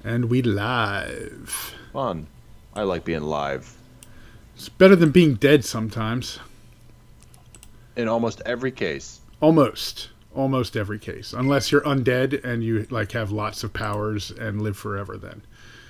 And we live. Fun. I like being live It's better than being dead sometimes. in almost every case. Almost. Almost every case. Unless you're undead and you like have lots of powers and live forever then.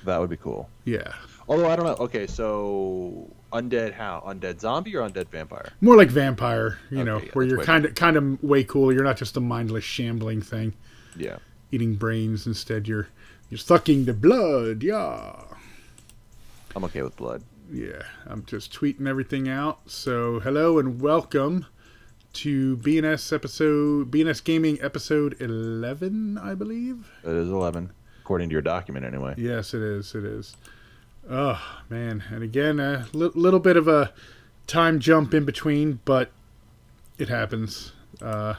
That would be cool. Yeah. Although I don't know. Okay, so undead how? Undead zombie or undead vampire? More like vampire, Okay, yeah, where that's you're way kind of way cool. You're not just a mindless shambling thing Yeah. eating brains. Instead you're sucking the blood. Yeah. I'm okay with blood. Yeah, I'm just tweeting everything out. So, hello and welcome to BNS Gaming episode 11, I believe. It is 11, according to your document anyway. Yes, it is. It is. Oh man, and again, a little bit of a time jump in between, but it happens. I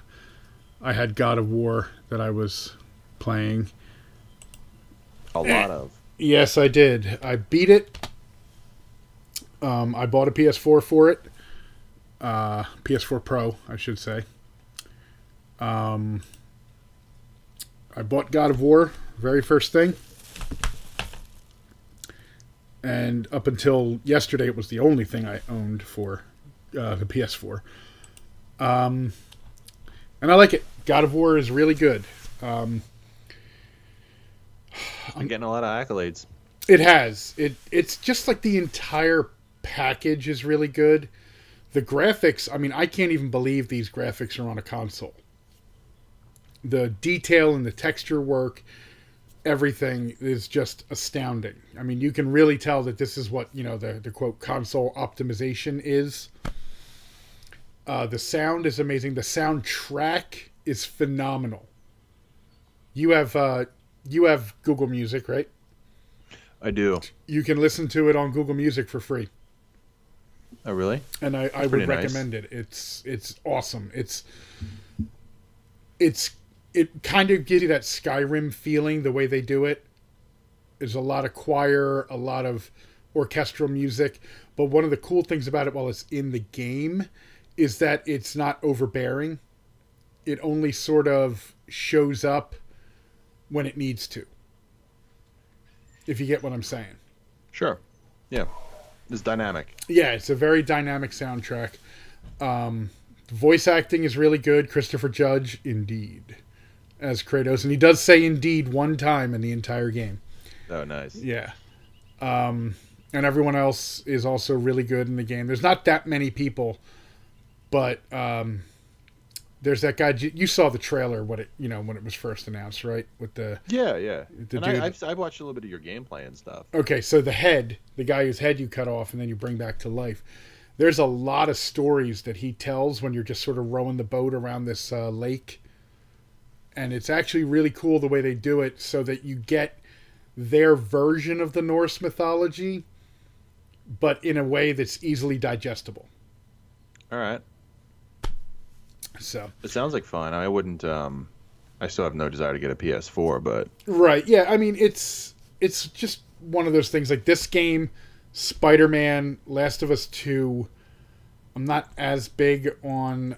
had God of War that I was playing. A lot of. Yes, I did. I beat it. I bought a PS4 for it. PS4 Pro, I should say. I bought God of War, very first thing. And up until yesterday, it was the only thing I owned for the PS4. And I like it. God of War is really good. I'm getting a lot of accolades. It has. It's just like the entire package is really good. The graphics, I mean, I can't even believe these graphics are on a console. The detail and the texture work, everything is just astounding. I mean, you can really tell that this is what, the quote console optimization is. The sound is amazing. The soundtrack is phenomenal. You have Google Music, right? I do. You can listen to it on Google Music for free. Oh, really? And I would pretty nice. recommend it. It's awesome. It kind of gives you that Skyrim feeling the way they do it. There's a lot of choir, a lot of orchestral music, but one of the cool things about it while it's in the game is that it's not overbearing. It only sort of shows up when it needs to. If you get what I'm saying. Sure. Yeah. It's dynamic. Yeah, it's a very dynamic soundtrack. Voice acting is really good. Christopher Judge, indeed, as Kratos. And he does say indeed one time in the entire game. Oh, nice. Yeah. And everyone else is also really good in the game. There's not that many people, but there's that guy. You saw the trailer when it was first announced, right? With the Yeah. the And dude. I've watched a little bit of your gameplay and stuff. Okay, so the guy whose head you cut off and then you bring back to life. There's a lot of stories that he tells when you're just sort of rowing the boat around this lake. And it's actually really cool the way they do it so that you get their version of the Norse mythology, but in a way that's easily digestible. All right. So, It sounds like fun. I wouldn't. I still have no desire to get a PS4, but right. Yeah, I mean, it's just one of those things like this game, Spider-Man, Last of Us 2. I'm not as big on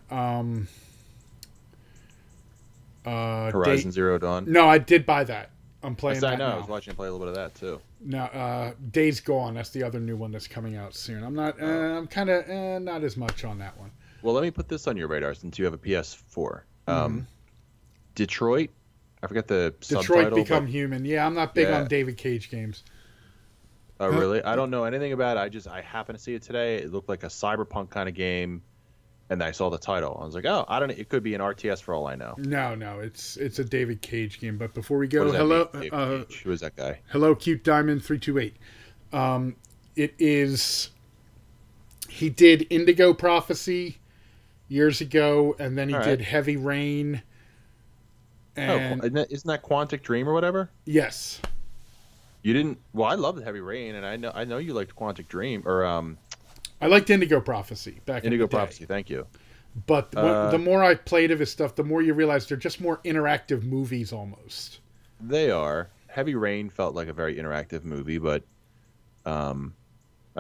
Horizon Zero Dawn. No, I did buy that. I'm I playing said I that know. I now. was watching you play a little bit of that too. Now, Days Gone. That's the other new one that's coming out soon. I'm not. I'm kind of not as much on that one. Well, let me put this on your radar since you have a PS4. Mm-hmm. Detroit. I forgot the Detroit subtitle. Become Human. Yeah, I'm not big Yeah. on David Cage games. Oh, really? I don't know anything about it. I happened to see it today. It looked like a cyberpunk kind of game, and I saw the title. I was like, oh, I don't know. It could be an RTS for all I know. No, it's a David Cage game. But before we What go, does that hello, mean? David Cage? Who is that guy? hello, cute diamond 328. It is. He did Indigo Prophecy years ago, and then he All right. did Heavy Rain. And Isn't that Quantic Dream or whatever? yes, You didn't. Well, I loved Heavy Rain, and I know you liked Quantic Dream or I liked Indigo Prophecy back in Indigo the day. Prophecy. Thank you. But the more I played of his stuff, the more you realize they're just more interactive movies almost. They are. Heavy Rain felt like a very interactive movie, but I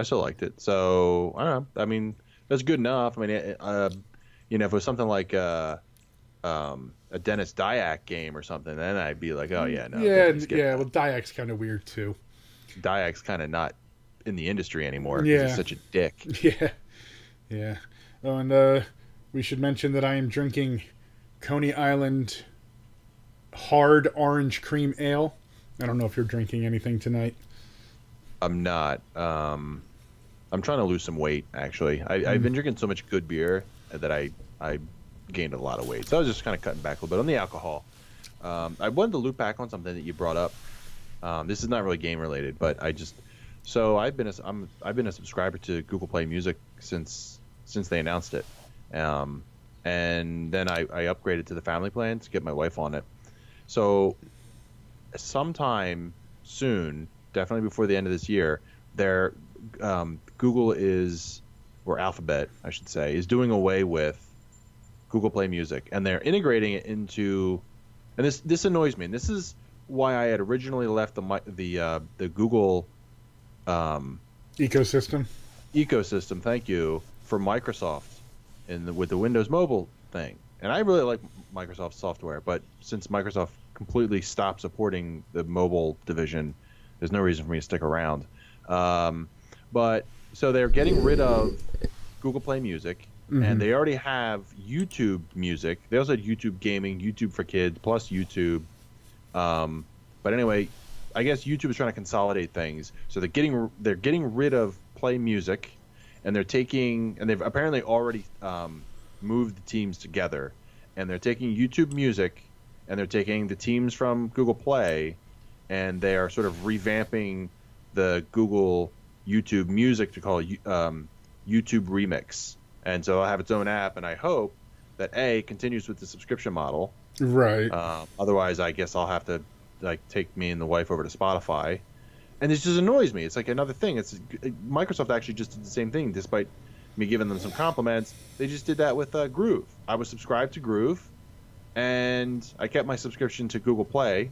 still liked it. So I don't know. I mean, that's good enough. I mean, if it was something like a Dennis Dyack game or something, then I'd be like, oh yeah, no, Yeah, definitely skip yeah. that. Well, Diak's kind of weird too. Dyack's kind of not in the industry anymore because he's Yeah, such a dick. yeah, yeah. Oh, and we should mention that I am drinking Coney Island hard orange cream ale. I don't know if you're drinking anything tonight. I'm not. I'm trying to lose some weight actually. I've been drinking so much good beer that I gained a lot of weight. So I was just kind of cutting back a little bit on the alcohol. I wanted to loop back on something that you brought up. This is not really game related, but I've been a subscriber to Google Play Music since they announced it, and then I upgraded to the family plan to get my wife on it. So sometime soon, definitely before the end of this year, Google is, or Alphabet, I should say, is doing away with Google Play Music, and they're integrating it into. And this annoys me. And this is why I had originally left the Google Ecosystem. ecosystem. Thank you for Microsoft with the Windows Mobile thing. And I really like Microsoft software, but since Microsoft completely stopped supporting the mobile division, there's no reason for me to stick around. But so they're getting rid of Google Play Music, and they already have YouTube Music. They also had YouTube Gaming, YouTube for Kids, plus YouTube. But anyway, I guess YouTube is trying to consolidate things. So they're getting rid of Play Music, and they've apparently already moved the teams together, and they're taking YouTube Music, and they're taking the teams from Google Play, and they are sort of revamping the Google YouTube Music to call it YouTube Remix. And so it'll have its own app, and I hope that continues with the subscription model. Right. Otherwise, I guess I'll have to take me and the wife over to Spotify. And this just annoys me. It's like another thing. Microsoft actually just did the same thing, despite me giving them some compliments. They just did that with Groove. I was subscribed to Groove, and I kept my subscription to Google Play,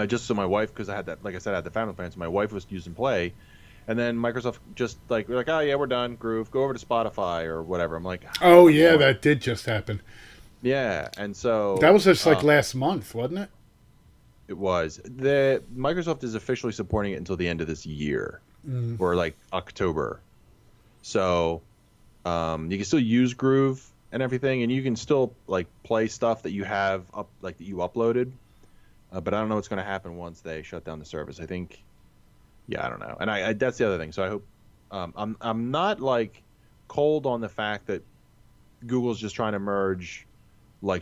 just so my wife, because I had that, like I said, I had the family plan, so my wife was using Play. And then Microsoft just we're like, oh yeah, we're done, Groove. Go over to Spotify or whatever. I'm like, oh yeah, Lord. That did just happen. Yeah, and so that was just last month, wasn't it? It was. Microsoft is officially supporting it until the end of this year, or like October. So you can still use Groove and everything, and you can still play stuff that you have that you uploaded. But I don't know what's going to happen once they shut down the service. I think. Yeah, I don't know, and I that's the other thing. So I hope I'm not cold on the fact that Google's just trying to merge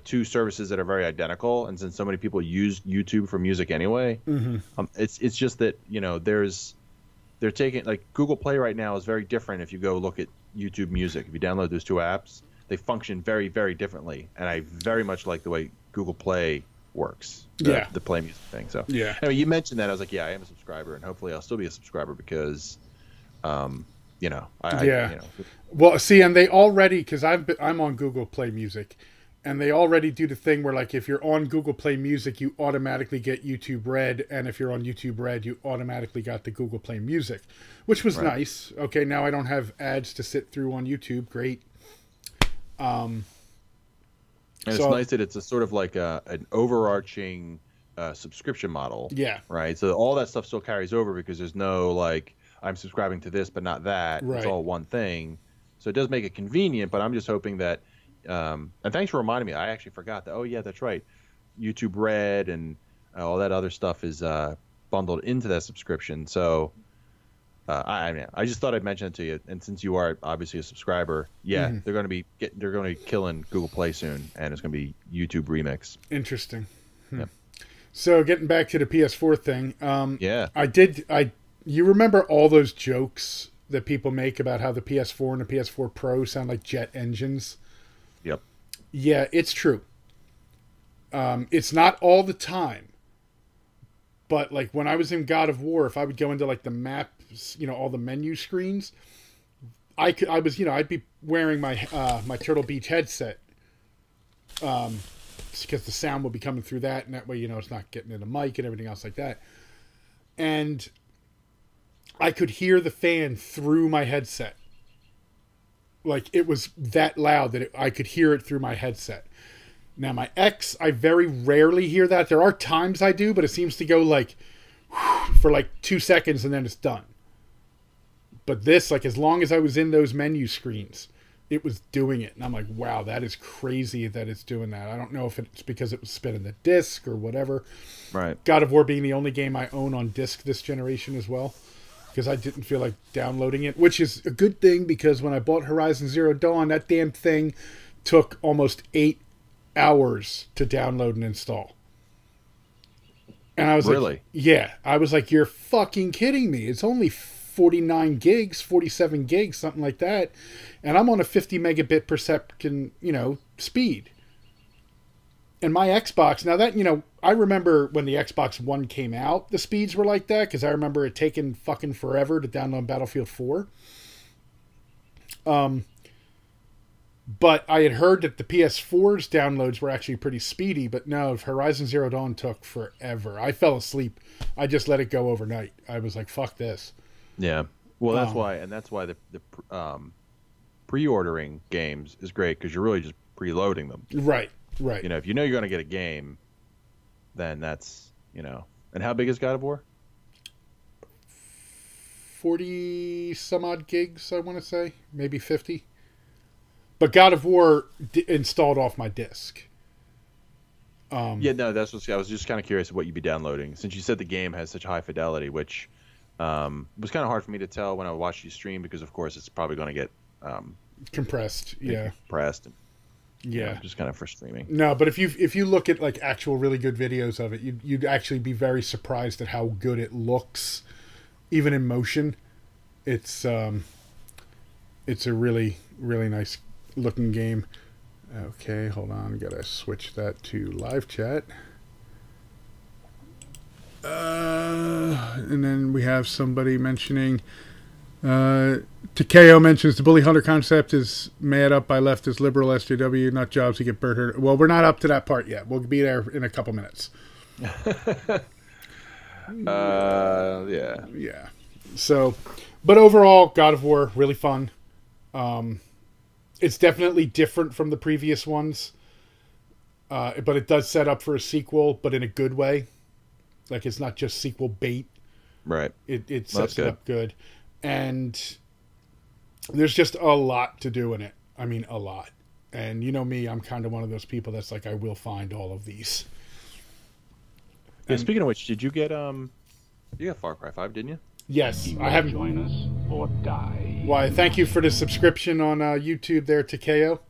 two services that are very identical, and since so many people use YouTube for music anyway, it's just that they're taking Google Play right now is very different. If you go look at YouTube Music, if you download those two apps, they function very, very differently, and I very much like the way Google Play works. The Play Music thing. So yeah, anyway, you mentioned that. I was like, yeah, I am a subscriber, and hopefully I'll still be a subscriber because well, see, and they already, because I'm on Google Play Music, and they already do the thing where if you're on Google Play Music, you automatically get YouTube Red, and if you're on YouTube Red, you automatically got the Google Play Music, which was nice. Okay, now I don't have ads to sit through on YouTube. Great. And it's nice that it's a sort of an overarching subscription model. Yeah. Right. So all that stuff still carries over because there's no I'm subscribing to this but not that. Right. It's all one thing. So it does make it convenient, but I'm just hoping that and thanks for reminding me. I actually forgot that. Oh yeah, that's right. YouTube Red and all that other stuff is bundled into that subscription. So I just thought I'd mention it to you, and since you are obviously a subscriber, they're going to be killing Google Play soon, and it's going to be YouTube Remix. Interesting. Yep. So getting back to the PS4 thing, you remember all those jokes that people make about how the PS4 and the PS4 Pro sound like jet engines? Yep. Yeah, it's true. It's not all the time. But when I was in God of War, if I would go into the maps, all the menu screens, I'd be wearing my my Turtle Beach headset, because the sound would be coming through that, and that way it's not getting in the mic and everything else like that, and I could hear the fan through my headset. It was that loud that I could hear it through my headset. Now my X, I very rarely hear that. There are times I do, but it seems to go like for like 2 seconds and then it's done. But this, like, as long as I was in those menu screens, it was doing it. And I'm like, wow, that is crazy that it's doing that. I don't know if it's because it was spinning the disc or whatever. Right. God of War being the only game I own on disc this generation as well, because I didn't feel like downloading it, which is a good thing, because when I bought Horizon Zero Dawn, that damn thing took almost 8 hours to download and install. And I was Really? like, yeah. I was like, you're fucking kidding me. It's only 49 gigs, 47 gigs, something like that. And I'm on a 50 megabit per second, speed. And my Xbox, now that, I remember when the Xbox One came out, the speeds were like that, because I remember it taking fucking forever to download Battlefield 4. But I had heard that the PS4's downloads were actually pretty speedy, but no, Horizon Zero Dawn took forever. I fell asleep. I just let it go overnight. I was like, fuck this. Yeah. Well, that's why the pre-ordering games is great, because you're really just preloading them. Right. If you're going to get a game, then that's, And how big is God of War? 40 some odd gigs, I want to say. Maybe 50. But God of War installed off my disc. That's what I was just kind of curious what you'd be downloading, since you said the game has such high fidelity, which was kind of hard for me to tell when I watched you stream, because of course it's probably going to get compressed. Yeah, compressed. And, just kind of for streaming. No, but if you look at like actual really good videos of it, you'd actually be very surprised at how good it looks, even in motion. It's a really, really nice looking game. Okay, hold on. Gotta switch that to live chat. And then we have somebody mentioning... Takeo mentions the Bully Hunter concept is made up by leftist liberal SJW, not jobs to get murdered. Well, we're not up to that part yet. We'll be there in a couple minutes. Yeah. Yeah. So, but overall, God of War, really fun. It's definitely different from the previous ones. But it does set up for a sequel, but in a good way. Like, it's not just sequel bait. Right. It sets it up good. And there's just a lot to do in it. I mean, a lot. And you know me, I'm kind of one of those people that's like, I will find all of these. Yeah, speaking of which, did you get you got Far Cry 5, didn't you? Yes, I haven't. Join us or die. Why? Thank you for the subscription on YouTube there, Takeo.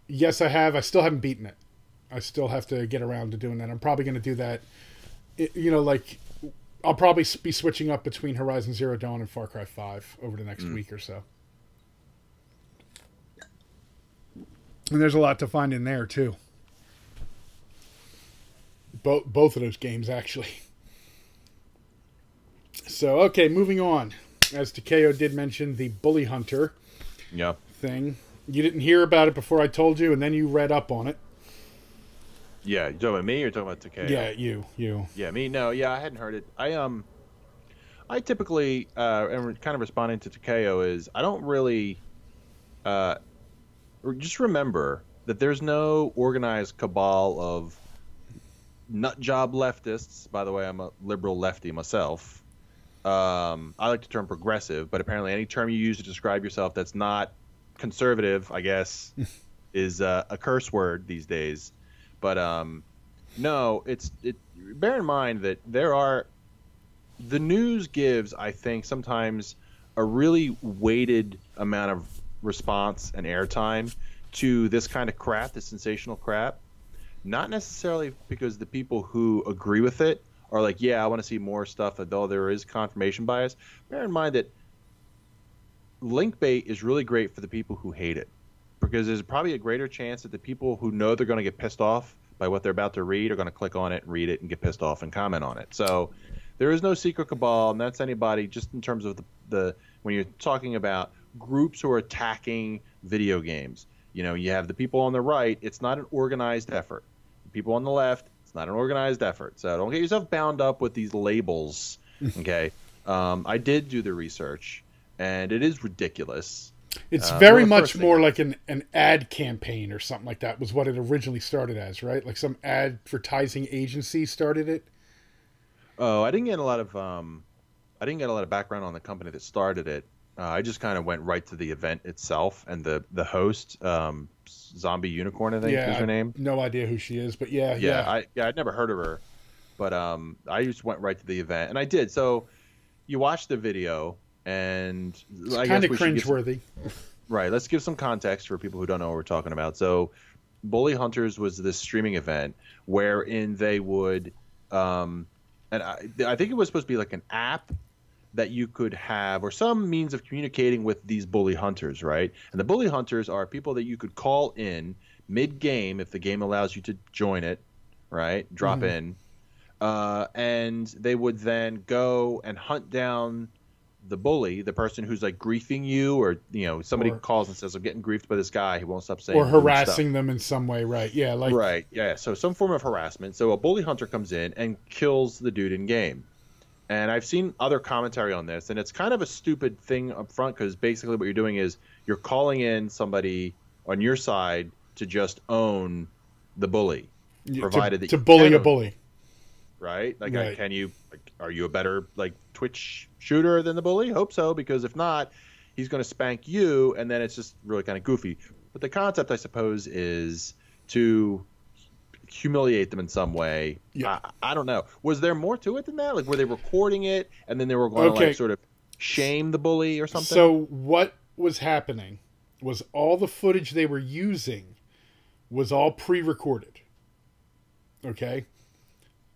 Yes, I have. I still haven't beaten it. I still have to get around to doing that. I'm probably going to do that. I'll probably be switching up between Horizon Zero Dawn and Far Cry 5 over the next week or so. And there's a lot to find in there too. Both of those games, actually. So, okay, moving on. As Takeo did mention, the Bully Hunter thing. You didn't hear about it before I told you, and then you read up on it. Yeah, you talking about me or you talking about Takeo? Yeah, you. Yeah, me. No, yeah, I hadn't heard it. I typically, and kind of responding to Takeo, is I don't really, just remember that there's no organized cabal of nut job leftists. By the way, I'm a liberal lefty myself. I like the term progressive, but apparently any term you use to describe yourself that's not conservative, I guess, is a curse word these days. But no, bear in mind that the news gives, I think, sometimes a really weighted amount of response and airtime to this kind of crap, this sensational crap. Not necessarily because the people who agree with it are like, yeah, I want to see more stuff, although there is confirmation bias. Bear in mind that link bait is really great for the people who hate it, because there's probably a greater chance that the people who know they're going to get pissed off by what they're about to read are going to click on it and read it and get pissed off and comment on it. So there is no secret cabal, and that's anybody just in terms of the when you're talking about groups who are attacking video games. You know, you have the people on the right. It's not an organized effort. The people on the left, it's not an organized effort. So don't get yourself bound up with these labels, okay? I did do the research, and it is ridiculous. It's very the much first thing- more like an ad campaign or something like that was what it originally started as, right? Like some advertising agency started it. Oh, I didn't get a lot of background on the company that started it. I just kind of went right to the event itself and the host, Zombie Unicorn, I think Yeah, is her name. no idea who she is, but yeah. I'd never heard of her, but I just went right to the event, and I did. So you watch the video, and It's I kind guess of we should give some, cringeworthy. right. Let's give some context for people who don't know what we're talking about. So, Bully Hunters was this streaming event wherein they would, and I think it was supposed to be like an app that you could have, or some means of communicating with these bully hunters, right? And the bully hunters are people that you could call in mid-game if the game allows you to join it, right? Drop in. And they would then go and hunt down the bully, the person who's like griefing you, or somebody calls and says, I'm getting griefed by this guy, he won't stop saying Or rude harassing stuff. them in some way, right? Yeah, like Right, yeah. So some form of harassment. So a bully hunter comes in and kills the dude in game. And I've seen other commentary on this, and it's kind of a stupid thing up front, because basically what you're doing is you're calling in somebody on your side to just own the bully, provided that to you bully can a own, bully. right? Like, Right. are you a better like Twitch shooter than the bully? Hope so, because if not, he's going to spank you, and then it's just really kind of goofy. But the concept, I suppose, is to humiliate them in some way. Yeah. I don't know. Was there more to it than that? Like, were they recording it and then they were going to like sort of shame the bully or something? So what was happening was all the footage they were using was all pre-recorded. Okay?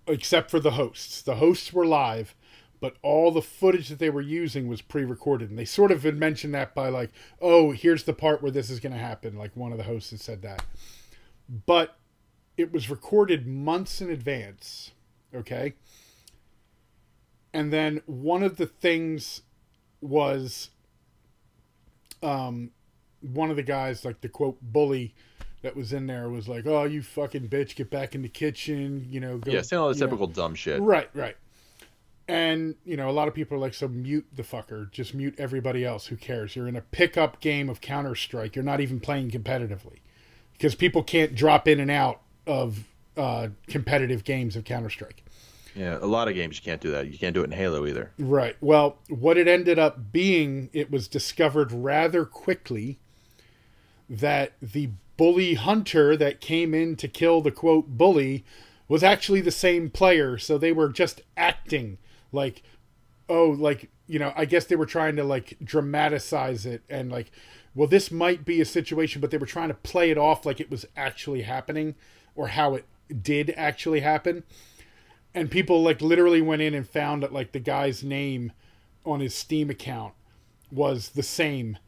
Except for the hosts. The hosts were live, but all the footage that they were using was pre-recorded. And they sort of had mentioned that by like, oh, here's the part where this is going to happen. Like one of the hosts had said that. But it was recorded months in advance. Okay? And then one of the things was one of the guys, like the quote bully that was in there, was like, oh, you fucking bitch, get back in the kitchen, go, yeah, saying all the typical dumb shit. Right. And a lot of people are like, so mute the fucker, just mute everybody else, who cares? You're in a pickup game of Counter-Strike, you're not even playing competitively, because people can't drop in and out of competitive games of Counter-Strike. Yeah, a lot of games you can't do that. You can't do it in Halo either. Right. Well, what it ended up being, it was discovered rather quickly that the bully hunter that came in to kill the quote bully was actually the same player. So they were just acting like, I guess they were trying to like dramatize it and like, well, this might be a situation, but they were trying to play it off like it was actually happening, or how it did actually happen. And people like literally went in and found that like the guy's name on his Steam account was the same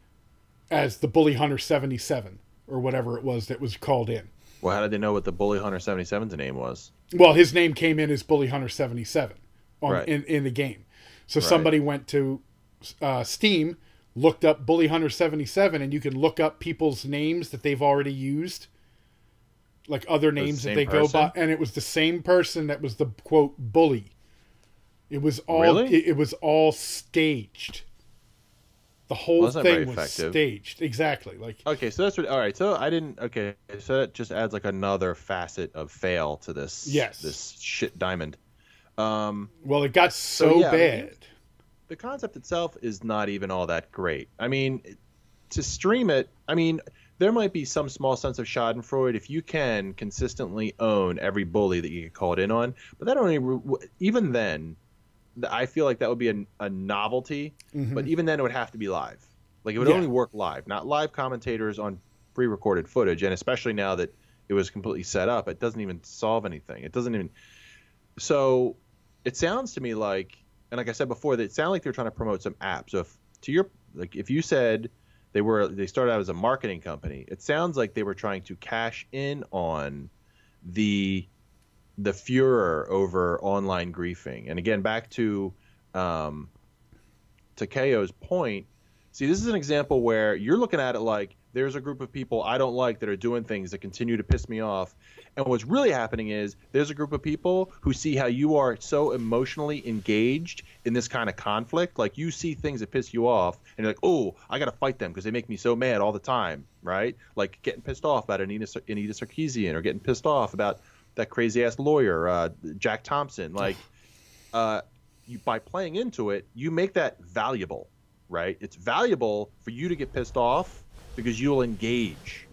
as the Bully Hunter 77 or whatever it was that was called in. Well, how did they know what the Bully Hunter 77's name was? Well, his name came in as Bully Hunter 77 Right. in the game. So Right. somebody went to Steam, looked up Bully Hunter 77, and you can look up people's names that they've already used, like other names that they go by, and it was the same person that was the quote bully. It was all Really? it was all staged. The whole Well, that's not very thing was effective. staged. Exactly. Like Okay, so that's what. All right, so I didn't. Okay, so that just adds like another facet of fail to this. Yes. This shit diamond. well, it got so yeah, bad. The concept itself is not even all that great. I mean, to stream it, I mean, there might be some small sense of Schadenfreude if you can consistently own every bully that you get called in on. But that only, even then, I feel like that would be a novelty. But even then, it would have to be live. Like, it would Yeah. only work live, not live commentators on pre-recorded footage. And especially now that it was completely set up, it doesn't even solve anything. It doesn't even. So it sounds to me like, and like I said before, that it sounded like they were trying to promote some app. So if you said they started out as a marketing company, it sounds like they were trying to cash in on the furor over online griefing. And again, back to Takeo's point, see, this is an example where you're looking at it like there's a group of people I don't like that are doing things that continue to piss me off. And what's really happening is there's a group of people who see how you are so emotionally engaged in this kind of conflict. Like you see things that piss you off and you're like, oh, I got to fight them because they make me so mad all the time, right? Like getting pissed off about Anita Sarkeesian or getting pissed off about that crazy ass lawyer, Jack Thompson. Like by playing into it, you make that valuable, right? It's valuable for you to get pissed off because you'll engage.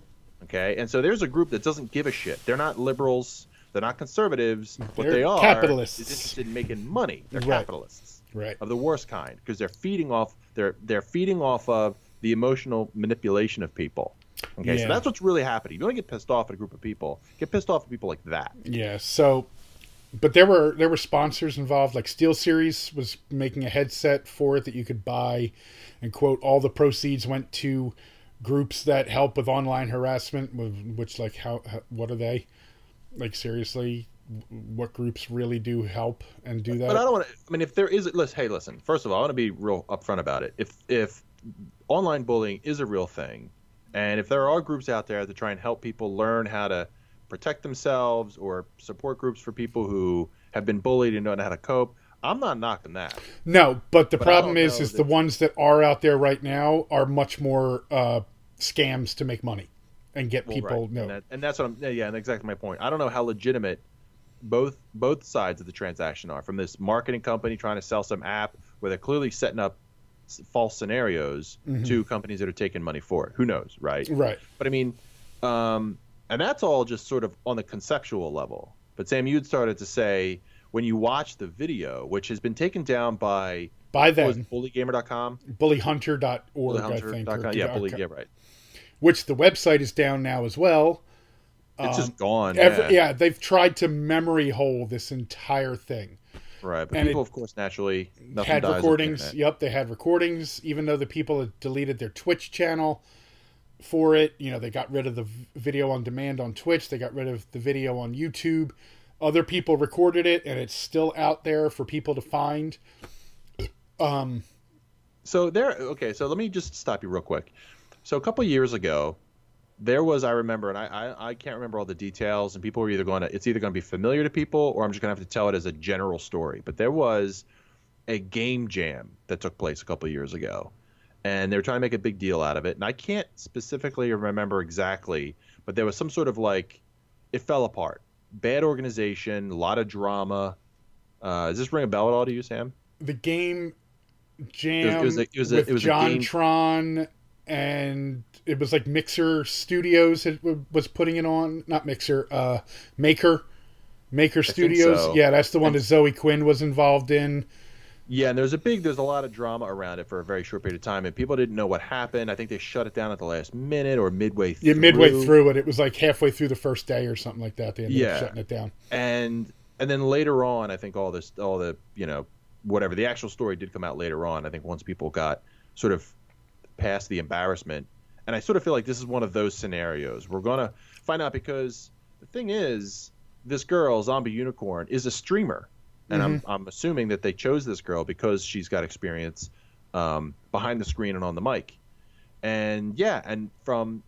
Okay, and so there's a group that doesn't give a shit. They're not liberals. They're not conservatives. What They're they are capitalists. is interested in making money. They're Right. capitalists, Right. of the worst kind, because they're feeding off. They're feeding off of the emotional manipulation of people. Okay, Yeah. so that's what's really happening. If you want to get pissed off at a group of people, get pissed off at people like that. Yeah. So, but there were sponsors involved. Like SteelSeries was making a headset for it that you could buy, and quote, all the proceeds went to groups that help with online harassment. Which, like, how what are they? Like, seriously, what groups really do help and do that? But I don't want to. I mean, if there is, listen. First of all, I want to be real upfront about it. If online bullying is a real thing, and if there are groups out there that try and help people learn how to protect themselves or support groups for people who have been bullied and don't know how to cope, I'm not knocking that. No, but the But I problem don't is know the ones that are out there right now are much more scams to make money and get people. Right. No, And that's what I'm. Yeah, and exactly my point. I don't know how legitimate both sides of the transaction are. From this marketing company trying to sell some app where they're clearly setting up false scenarios to companies that are taking money for it. Who knows, right? right. But I mean, and that's all just sort of on the conceptual level. But Sam, you'd started to say when you watch the video, which has been taken down by Them, bullygamer.com, bullyhunter.org, I think. bullyhunter.com. Yeah, bullygamer, right. Which the website is down now as well. It's just gone. Yeah, they've tried to memory hole this entire thing. Right, but and people, it of course, naturally nothing Had dies on the recordings. internet. Yep, they had recordings. Even though the people had deleted their Twitch channel for it, they got rid of the video on demand on Twitch. They got rid of the video on YouTube. Other people recorded it, and it's still out there for people to find. So let me just stop you real quick. So a couple years ago, there was, I remember, and I can't remember all the details, and people were it's either going to be familiar to people, or I'm just going to have to tell it as a general story. But there was a game jam that took place a couple years ago, and they were trying to make a big deal out of it. And I can't specifically remember exactly, but there was some sort of it fell apart. Bad organization, a lot of drama. Does this ring a bell at all to you, Sam? The game jam It was with a John game. Tron, and it was like Mixer Studios was putting it on. Not Mixer, Maker Studios. so. Yeah, that's the one that Zoe Quinn was involved in. Yeah, and there's a lot of drama around it for a very short period of time, and people didn't know what happened. I think they shut it down at the last minute or midway through. Yeah, midway through it. It was like halfway through the first day or something like that. They ended up Yeah. shutting it down. And then later on, I think all the whatever, the actual story did come out later on. I think once people got sort of past the embarrassment, and I sort of feel like this is one of those scenarios. We're gonna find out, because the thing is, this girl, Zombie Unicorn, is a streamer. And I'm assuming that they chose this girl because she's got experience behind the screen and on the mic. And yeah, and from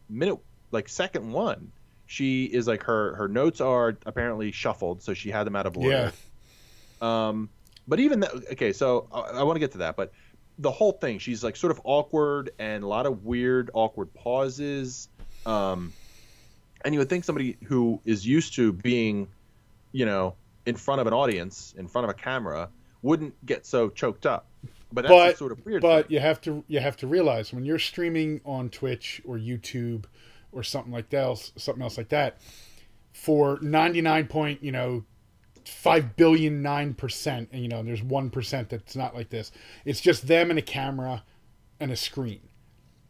second one, she is her notes are apparently shuffled, so she had them out of order. Yeah. But even that, okay, so I want to get to that, but the whole thing, she's sort of awkward and a lot of weird, awkward pauses. And you would think somebody who is used to being, in front of an audience, in front of a camera, wouldn't get so choked up. But that's the sort of weird But thing. you have to realize when you're streaming on Twitch or YouTube or something else like that, for 99.5 billion 9%, and there's 1% that's not like this. It's just them and a camera and a screen.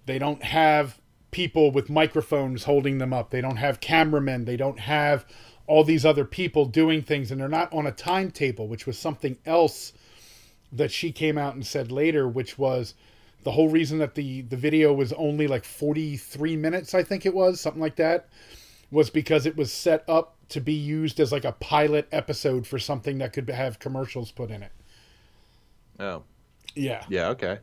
They don't have people with microphones holding them up. They don't have cameramen. They don't have all these other people doing things, and they're not on a timetable, which was something else that she came out and said later, which was the whole reason that the video was only 43 minutes, I think it was, something like that, was because it was set up to be used as a pilot episode for something that could have commercials put in it. Oh. Yeah. Yeah. Okay.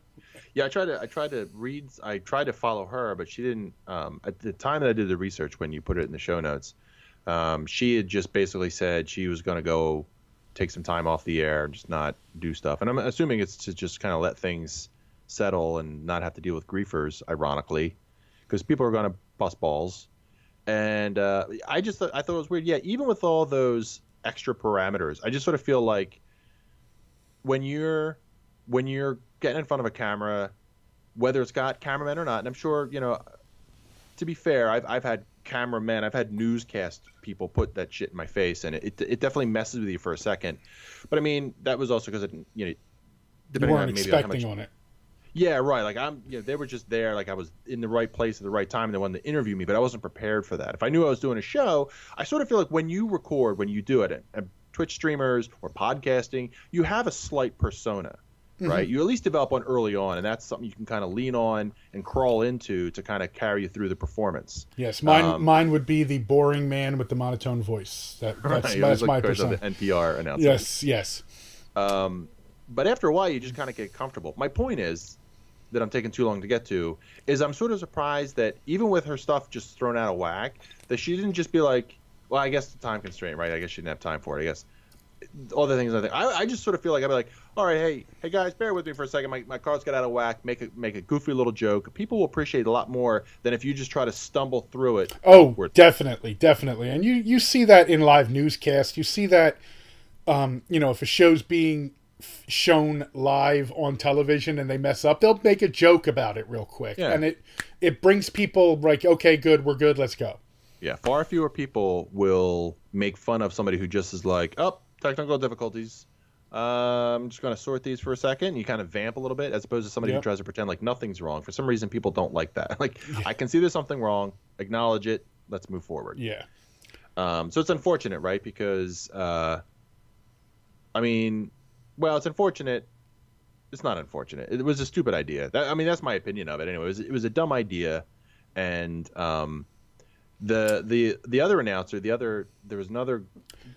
Yeah, I tried to follow her, but she didn't. At the time that I did the research, when you put it in the show notes, she had just basically said she was going to go take some time off the air and just not do stuff. And I'm assuming it's to just kind of let things settle and not have to deal with griefers, ironically, because people are going to bust balls. And I thought it was weird. Yeah, even with all those extra parameters, I just sort of feel like when you're getting in front of a camera, whether it's got cameramen or not, and I'm sure, to be fair, I've had cameramen, I've had newscast people put that shit in my face, and it definitely messes with you for a second. But I mean, that was also because You depending weren't on maybe expecting how much. on it. Yeah, right. Like they were just there. Like I was in the right place at the right time, and they wanted to interview me, but I wasn't prepared for that. If I knew I was doing a show, I sort of feel like when you record, when you do it, and Twitch streamers or podcasting, you have a slight persona, right? You at least develop one early on, and that's something you can kind of lean on and crawl into to kind of carry you through the performance. Yes, mine would be the boring man with the monotone voice. That's my persona. The NPR announcement. Yes. But after a while, you just kind of get comfortable. My point is that I'm taking too long to get to is I'm sort of surprised that even with her stuff just thrown out of whack, that she didn't just be like, well, I guess the time constraint, right? I guess she didn't have time for it. I guess all the things I just sort of feel like I'd be like, all right, hey guys, bear with me for a second. My cards got out of whack. Make a goofy little joke. People will appreciate it a lot more than if you just try to stumble through it. Oh, definitely. And you see that in live newscasts. You see that, if a show's being shown live on television and they mess up, they'll make a joke about it real quick. Yeah. And it brings people like, okay, good, we're good, let's go. Yeah, far fewer people will make fun of somebody who just is like, oh, technical difficulties. I'm just going to sort these for a second. You kind of vamp a little bit as opposed to somebody who tries to pretend like nothing's wrong. For some reason, people don't like that. Like, I can see there's something wrong. Acknowledge it. Let's move forward. Yeah. So it's unfortunate, right? Because, it's unfortunate. It's not unfortunate. It was a stupid idea. That's my opinion of it. Anyway, it was a dumb idea, and the other announcer, there was another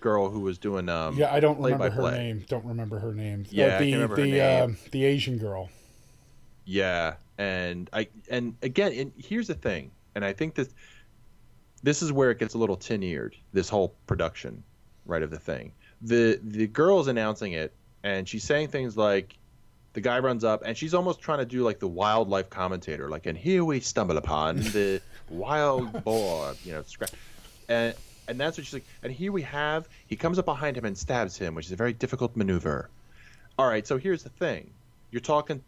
girl who was doing I don't remember her name. Yeah, I can't remember her name. The Asian girl. Yeah, and here's the thing, and I think this is where it gets a little tin-eared. This whole production, right, of the thing. The girl's announcing it, and she's saying things like, the guy runs up, and she's almost trying to do like the wildlife commentator, like, and here we stumble upon the wild boar, and that's what she's like. And here he comes up behind him and stabs him, which is a very difficult maneuver. All right, so here's the thing. You're talking,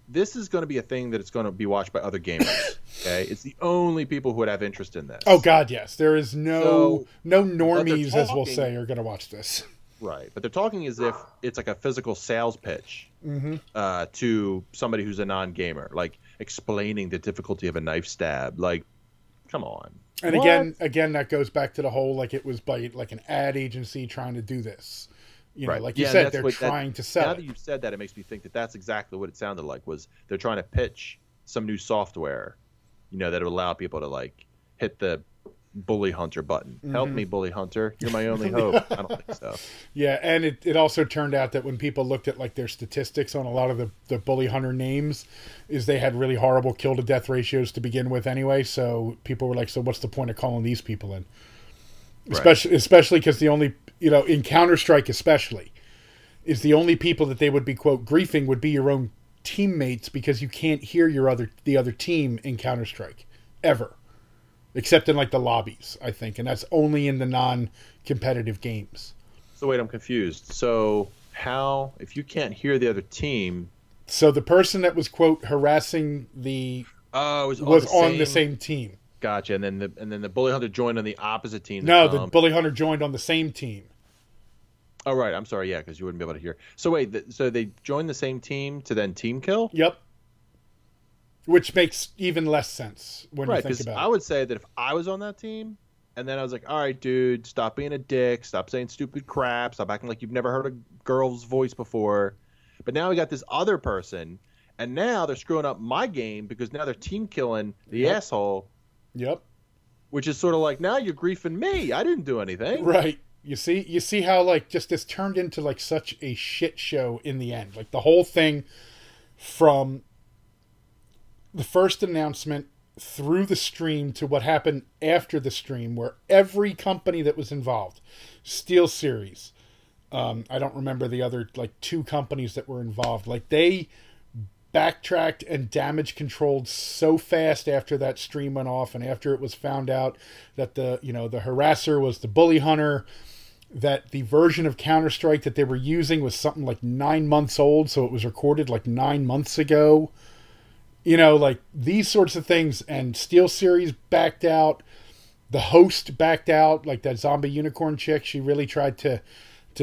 this is going to be a thing that it's going to be watched by other gamers, okay? It's the only people who would have interest in this. Oh, God, yes. There is no normies, as we'll say, are going to watch this. Right, but they're talking as if it's like a physical sales pitch to somebody who's a non-gamer, like explaining the difficulty of a knife stab. Like, come on. And again, that goes back to the whole, like, it was by like an ad agency trying to do this. Like you said, they're trying to sell. Now that you've said that, it makes me think that that's exactly what it sounded like. Was they're trying to pitch some new software, that would allow people to like hit the bully hunter button. Help me, bully hunter. You're my only hope. I don't think so. Yeah, and it also turned out that when people looked at like their statistics on a lot of the bully hunter names, is they had really horrible kill to death ratios to begin with anyway. So people were like, so what's the point of calling these people in? Right. Especially because the only in Counter-Strike especially is the only people that they would be quote griefing would be your own teammates, because you can't hear the other team in Counter-Strike ever. Except in like the lobbies, I think, and that's only in the non-competitive games. So wait, I'm confused. So how, if you can't hear the other team? So the person that was quote harassing was on the same team. Gotcha. And then the bully hunter joined on the opposite team. No, the bully hunter joined on the same team. Oh right, I'm sorry. Yeah, because you wouldn't be able to hear. So wait, so they joined the same team to then team kill? Yep. Which makes even less sense when you think about it. I would say that if I was on that team, and then I was like, all right, dude, stop being a dick, stop saying stupid crap, stop acting like you've never heard a girl's voice before. But now we got this other person, and now they're screwing up my game because now they're team killing the asshole. Yep. Which is sort of like, now you're griefing me. I didn't do anything. Right. You see how like just this turned into like such a shit show in the end. Like the whole thing from the first announcement through the stream to what happened after the stream, where every company that was involved, SteelSeries, I don't remember the other like 2 companies that were involved, like they backtracked and damage controlled so fast after that stream went off, and after it was found out that the harasser was the bully hunter, that the version of Counter-Strike that they were using was something like 9 months old, so it was recorded like 9 months ago. Like these sorts of things. And SteelSeries backed out. The host backed out, like that zombie unicorn chick. She really tried to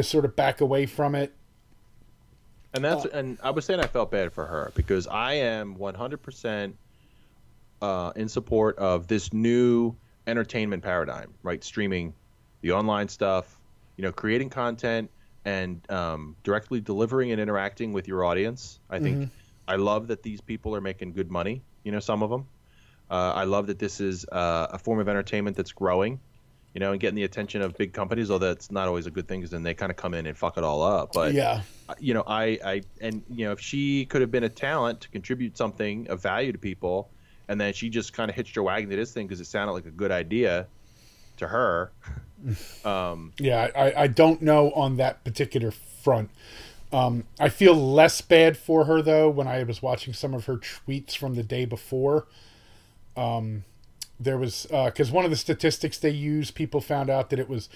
sort of back away from it. And and I was saying I felt bad for her because I am 100% in support of this new entertainment paradigm, right? Streaming, the online stuff, creating content and directly delivering and interacting with your audience. I think I love that these people are making good money, some of them. I love that this is a form of entertainment that's growing, and getting the attention of big companies, although that's not always a good thing because then they kind of come in and fuck it all up. But, yeah, if she could have been a talent to contribute something of value to people, and then she just kind of hitched her wagon to this thing because it sounded like a good idea to her. Yeah, I don't know on that particular front. I feel less bad for her, though, when I was watching some of her tweets from the day before. There was, because one of the statistics they used, people found out that it was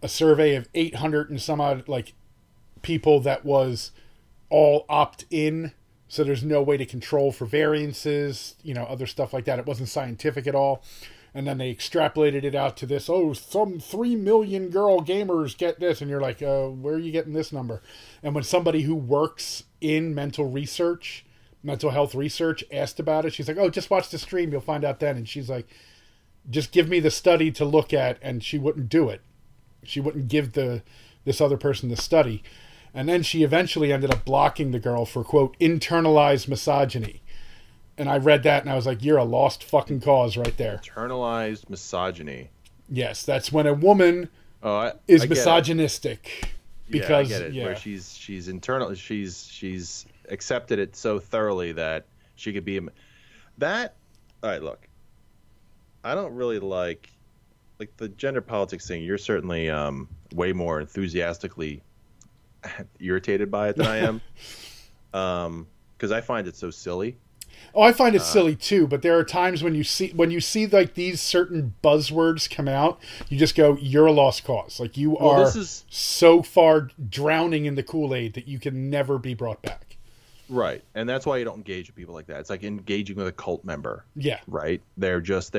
a survey of 800 and some odd, like, people that was all opt-in, so there's no way to control for variances, other stuff like that. It wasn't scientific at all. And then they extrapolated it out to this, some 3 million girl gamers get this. And you're like, where are you getting this number? And when somebody who works in mental health research asked about it, she's like, just watch the stream, you'll find out then. And she's like, just give me the study to look at. And she wouldn't do it. She wouldn't give this other person the study. And then she eventually ended up blocking the girl for, quote, internalized misogyny. And I read that and I was like, you're a lost fucking cause right there. Internalized misogyny. Yes, that's when a woman is misogynistic. Because I get it. Where she's internal, she's accepted it so thoroughly that she could be that. All right, look, I don't really like the gender politics thing. You're certainly way more enthusiastically irritated by it than I am, because I find it so silly. Oh, I find it silly too, but there are times when you see like these certain buzzwords come out, you just go, you're a lost cause. Like you are so far drowning in the Kool-Aid that you can never be brought back. Right. And that's why you don't engage with people like that. It's like engaging with a cult member. Yeah. Right. They've just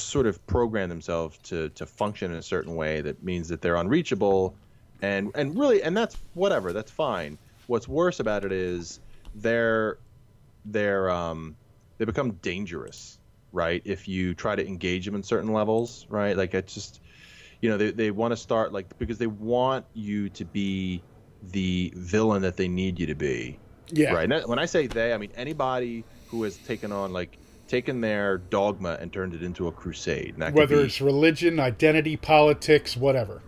sort of programmed themselves to function in a certain way that means that they're unreachable and that's whatever. That's fine. What's worse about it is they become dangerous, right? If you try to engage them in certain levels, right? Like it's just, they want to start because they want you to be the villain that they need you to be. Yeah. Right. And when I say they, I mean anybody who has taken their dogma and turned it into a crusade. And whether it's religion, identity, politics, whatever.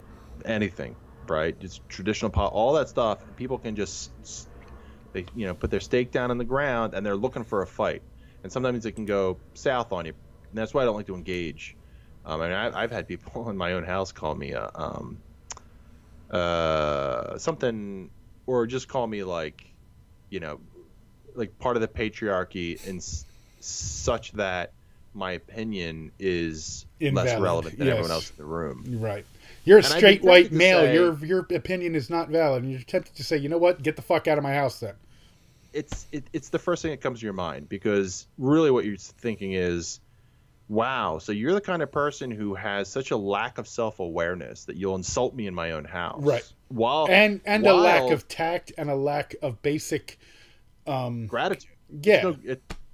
Anything, right? It's traditional, all that stuff. People can just they put their stake down in the ground and they're looking for a fight, and sometimes it can go south on you, and that's why I don't like to engage. I've had people in my own house call me something, or just call me like part of the patriarchy, and such that my opinion is invalid, less relevant than everyone else in the room. Right. You're a straight white male. Your opinion is not valid, and you're tempted to say, you know what, get the fuck out of my house then. It's the first thing that comes to your mind, because really what you're thinking is, wow, so you're the kind of person who has such a lack of self-awareness that you'll insult me in my own house. Right. And a lack of tact and a lack of basic gratitude. Yeah.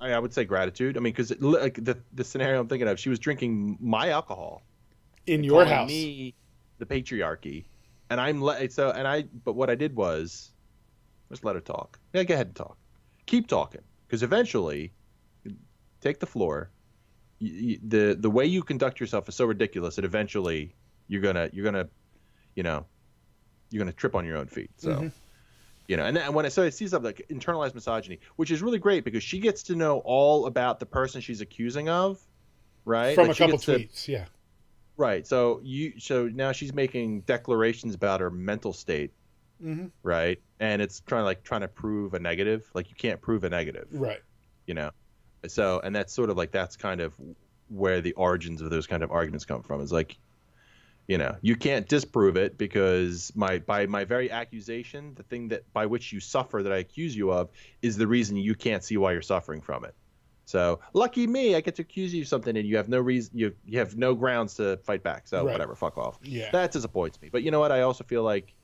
I would say gratitude. I mean, because the scenario I'm thinking of, she was drinking my alcohol in your house. Me the patriarchy, and but what I did was just let her talk. Yeah, go ahead and talk. Keep talking, because eventually, take the floor. The way you conduct yourself is so ridiculous that eventually you're gonna trip on your own feet. So, You know, and then when I see something like internalized misogyny, which is really great because she gets to know all about the person she's accusing of, right? From Like a she couple gets to, tweets, yeah. right. So now she's making declarations about her mental state, Mm-hmm. right? And it's trying to prove a negative. Like you can't prove a negative, Right. you know. So and that's sort of like that's kind of where the origins of those kind of arguments come from. Is like, you know, you can't disprove it because by my very accusation, the thing that by which you suffer that I accuse you of is the reason you can't see why you're suffering from it. So lucky me, I get to accuse you of something and you have no reason, you have no grounds to fight back. So Right. whatever, fuck off. Yeah. That disappoints me. But you know what? I also feel like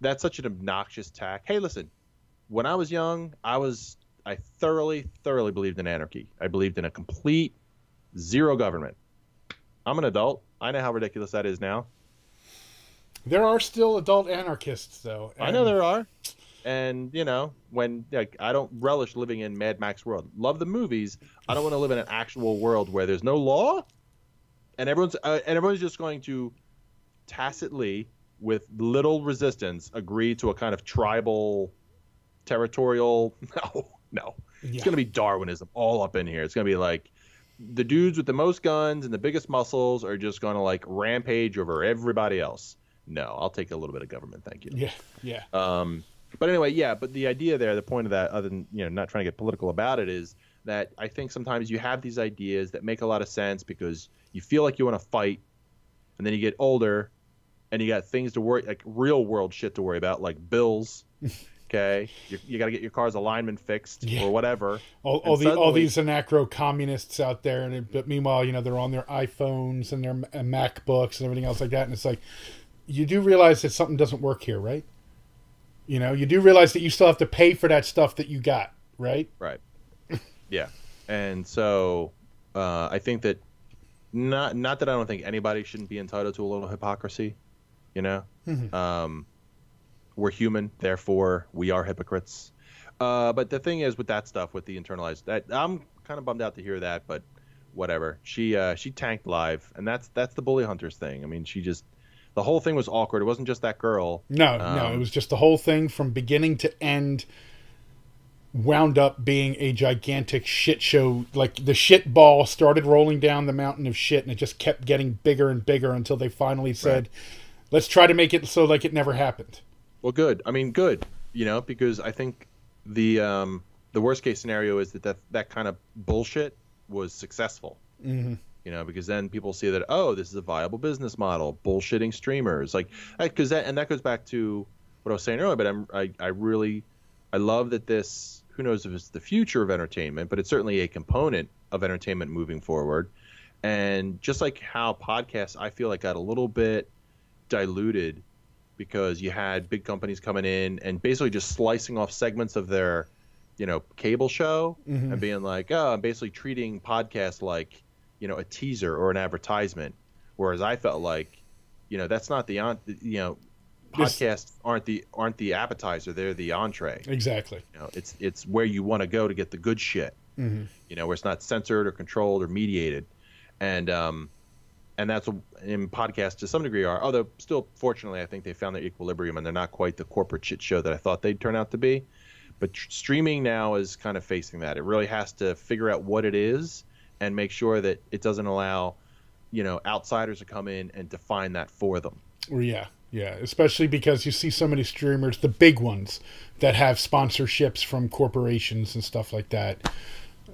that's such an obnoxious tack. Hey, listen, when I was young, I thoroughly believed in anarchy. I believed in a complete zero government. I'm an adult. I know how ridiculous that is now. There are still adult anarchists, though. I know there are. And, you know, when like I don't relish living in Mad Max world. Love the movies. I don't want to live in an actual world where there's no law and everyone's just going to tacitly with little resistance agree to a kind of tribal territorial no. Yeah. It's going to be Darwinism all up in here. It's going to be like the dudes with the most guns and the biggest muscles are just going to like rampage over everybody else. No, I'll take a little bit of government, thank you. Yeah, yeah. But anyway, yeah, but the idea there, the point of that, other than, you know, not trying to get political about it, is that I think sometimes you have these ideas that make a lot of sense because you feel like you want to fight, and then you get older, and you got things to worry, like real world shit to worry about, like bills. Okay, you got to get your car's alignment fixed or whatever. All these anarcho communists out there, but meanwhile, you know, they're on their iPhones and their MacBooks and everything else like that, and it's like, you do realize that something doesn't work here, right? You know, you do realize that you still have to pay for that stuff that you got, right? Right. Yeah, and so I think that not that I don't think anybody shouldn't be entitled to a little hypocrisy. You know, we're human, therefore we are hypocrites. But the thing is with that stuff, with the internalized, that I'm kind of bummed out to hear that, but whatever. She tanked live, and that's the bully hunters thing. I mean, the whole thing was awkward. It wasn't just that girl. No, it was just the whole thing from beginning to end wound up being a gigantic shit show. Like the shit ball started rolling down the mountain of shit, and it just kept getting bigger and bigger until they finally said, let's try to make it so like it never happened. Well, good. I mean, good. You know, because I think the worst case scenario is that kind of bullshit was successful. Mm-hmm. You know, because then people see that, oh, this is a viable business model, bullshitting streamers, like, because that goes back to what I was saying earlier. But I love that this. Who knows if it's the future of entertainment, but it's certainly a component of entertainment moving forward. And just like how podcasts, I feel like got a little bit diluted because you had big companies coming in and basically just slicing off segments of their, you know, cable show and being like, oh, I'm basically treating podcasts like, you know, a teaser or an advertisement. Whereas I felt like, you know, that's not podcasts aren't the appetizer, they're the entree. Exactly. You know, it's where you want to go to get the good shit. You know, where it's not censored or controlled or mediated. And that's what in podcasts to some degree are. Although still, fortunately, I think they found their equilibrium and they're not quite the corporate shit show that I thought they'd turn out to be. But streaming now is kind of facing that. It really has to figure out what it is and make sure that it doesn't allow, you know, outsiders to come in and define that for them. Yeah, especially because you see so many streamers, the big ones, that have sponsorships from corporations and stuff like that.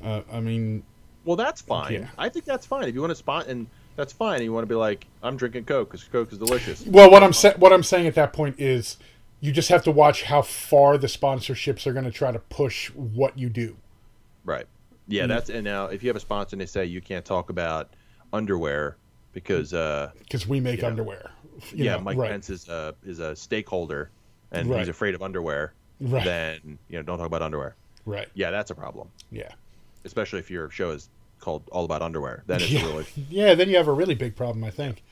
I mean... Well, that's fine. Yeah. I think that's fine. If you want to spot, and that's fine. You want to be like, I'm drinking Coke because Coke is delicious. Well, what I'm saying at that point is you just have to watch how far the sponsorships are going to try to push what you do. Right. Yeah, and now if you have a sponsor and they say you can't talk about underwear because we make underwear. Mike Pence is a stakeholder and he's afraid of underwear. Right. Then don't talk about underwear. Right. Yeah, that's a problem. Yeah. Especially if your show is called All About Underwear, then it's really then you have a really big problem, I think.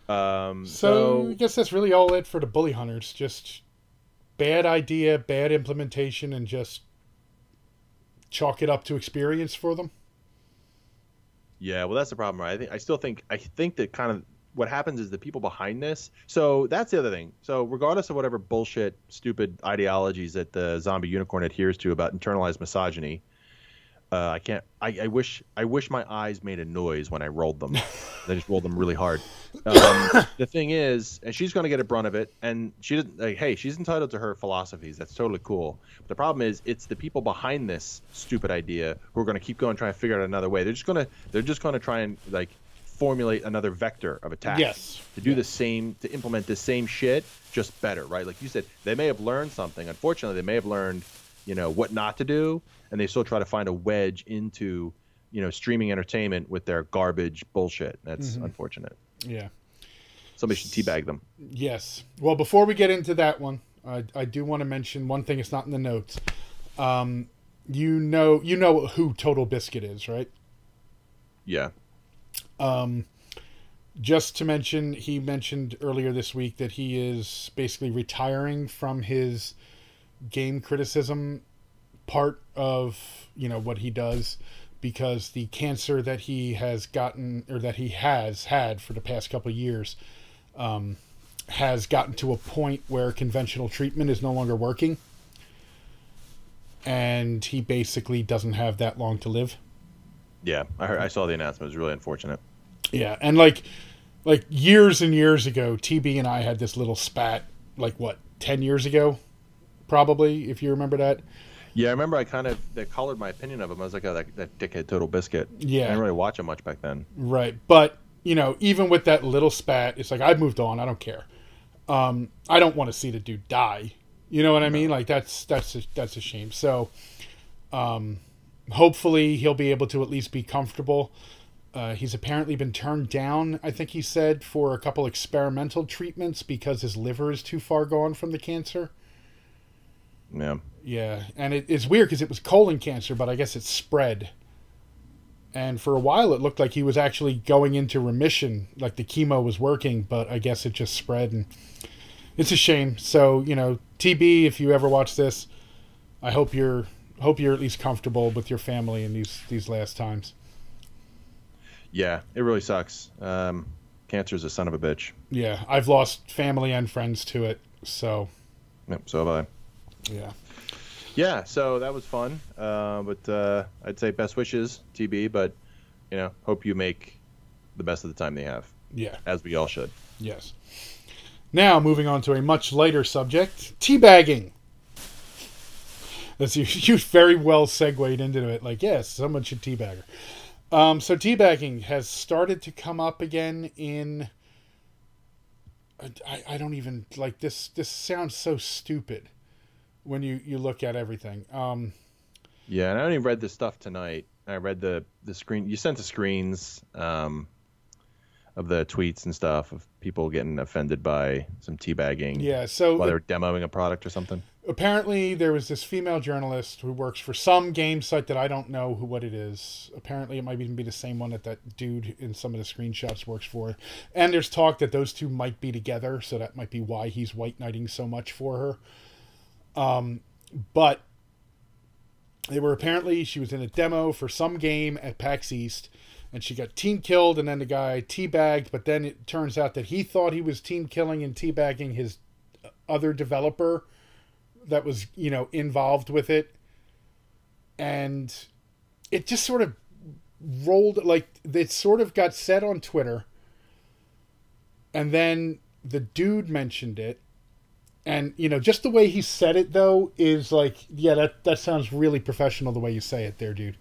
So I guess that's really all it for the bully hunters. Just bad idea, bad implementation, and just chalk it up to experience for them. Yeah, well, that's the problem, right? I think that kind of what happens is the people behind this. So that's the other thing. So regardless of whatever bullshit, stupid ideologies that the zombie unicorn adheres to about internalized misogyny, I can't. I wish my eyes made a noise when I rolled them. I just rolled them really hard. The thing is, and she's going to get a brunt of it, and she doesn't. Like, hey, she's entitled to her philosophies. That's totally cool. But the problem is, it's the people behind this stupid idea who are going to keep going, trying to figure out another way. They're just going to try and like formulate another vector of attack. Yes. To do the same, to implement the same shit, just better, right? Like you said, they may have learned something. Unfortunately, they may have learned, what not to do, and they still try to find a wedge into, streaming entertainment with their garbage bullshit. That's unfortunate. Yeah. Somebody should teabag them. Yes. Well, before we get into that one, I do want to mention one thing. It's not in the notes. You know who Total Biscuit is, right? Yeah. Just to mention, he mentioned earlier this week that he is basically retiring from his game criticism part of, what he does, because the cancer that he has gotten, or that he has had for the past couple of years, has gotten to a point where conventional treatment is no longer working. And he basically doesn't have that long to live. Yeah, I saw the announcement. It was really unfortunate. Yeah, and like years and years ago, TB and I had this little spat, 10 years ago, probably, if you remember that. Yeah, I remember that colored my opinion of him. I was like, oh, that dickhead Total Biscuit. Yeah. I didn't really watch him much back then. Right, but, even with that little spat, it's like, I've moved on, I don't care. I don't want to see the dude die. You know what I mean? Like, that's a shame. So, hopefully he'll be able to at least be comfortable. He's apparently been turned down, I think he said, for a couple experimental treatments because his liver is too far gone from the cancer. Yeah. Yeah, and it's weird because it was colon cancer, but I guess it spread. And for a while it looked like he was actually going into remission, like the chemo was working, but I guess it just spread, and it's a shame. So, TB, if you ever watch this, I hope you're at least comfortable with your family in these last times. Yeah, it really sucks. Cancer's a son of a bitch. Yeah, I've lost family and friends to it, so. Yep, so have I. Yeah. Yeah, so that was fun. But I'd say best wishes, TB, but, hope you make the best of the time they have. Yeah. As we all should. Yes. Now, moving on to a much lighter subject, teabagging. You very well segued into it. Like, yes, someone should teabag her. So teabagging has started to come up again in... I don't even... Like, this sounds so stupid when you look at everything. Yeah, and I only read the stuff tonight. I read the screen. You sent the screens of the tweets and stuff of people getting offended by some teabagging. Yeah, so... While they were demoing a product or something. Apparently, there was this female journalist who works for some game site that I don't know what it is. Apparently, it might even be the same one that dude in some of the screenshots works for. And there's talk that those two might be together, so that might be why he's white knighting so much for her. But they were she was in a demo for some game at PAX East, and she got team killed, and then the guy teabagged, but then it turns out that he thought he was team killing and teabagging his other developer that was, involved with it. And it just sort of rolled, it sort of got said on Twitter. And then the dude mentioned it. And, just the way he said it, though, is like, yeah, that sounds really professional the way you say it there, dude.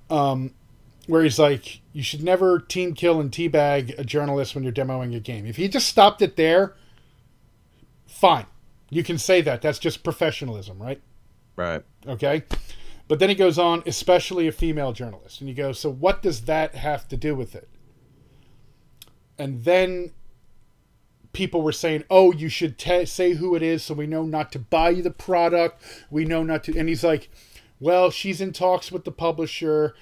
Where he's like, you should never team kill and teabag a journalist when you're demoing a game. If he just stopped it there, fine. You can say that. That's just professionalism, right? Right. Okay? But then he goes on, especially a female journalist. And you go, so what does that have to do with it? And then people were saying, oh, you should say who it is so we know not to buy the product. We know not to... And he's like, well, she's in talks with the publisher,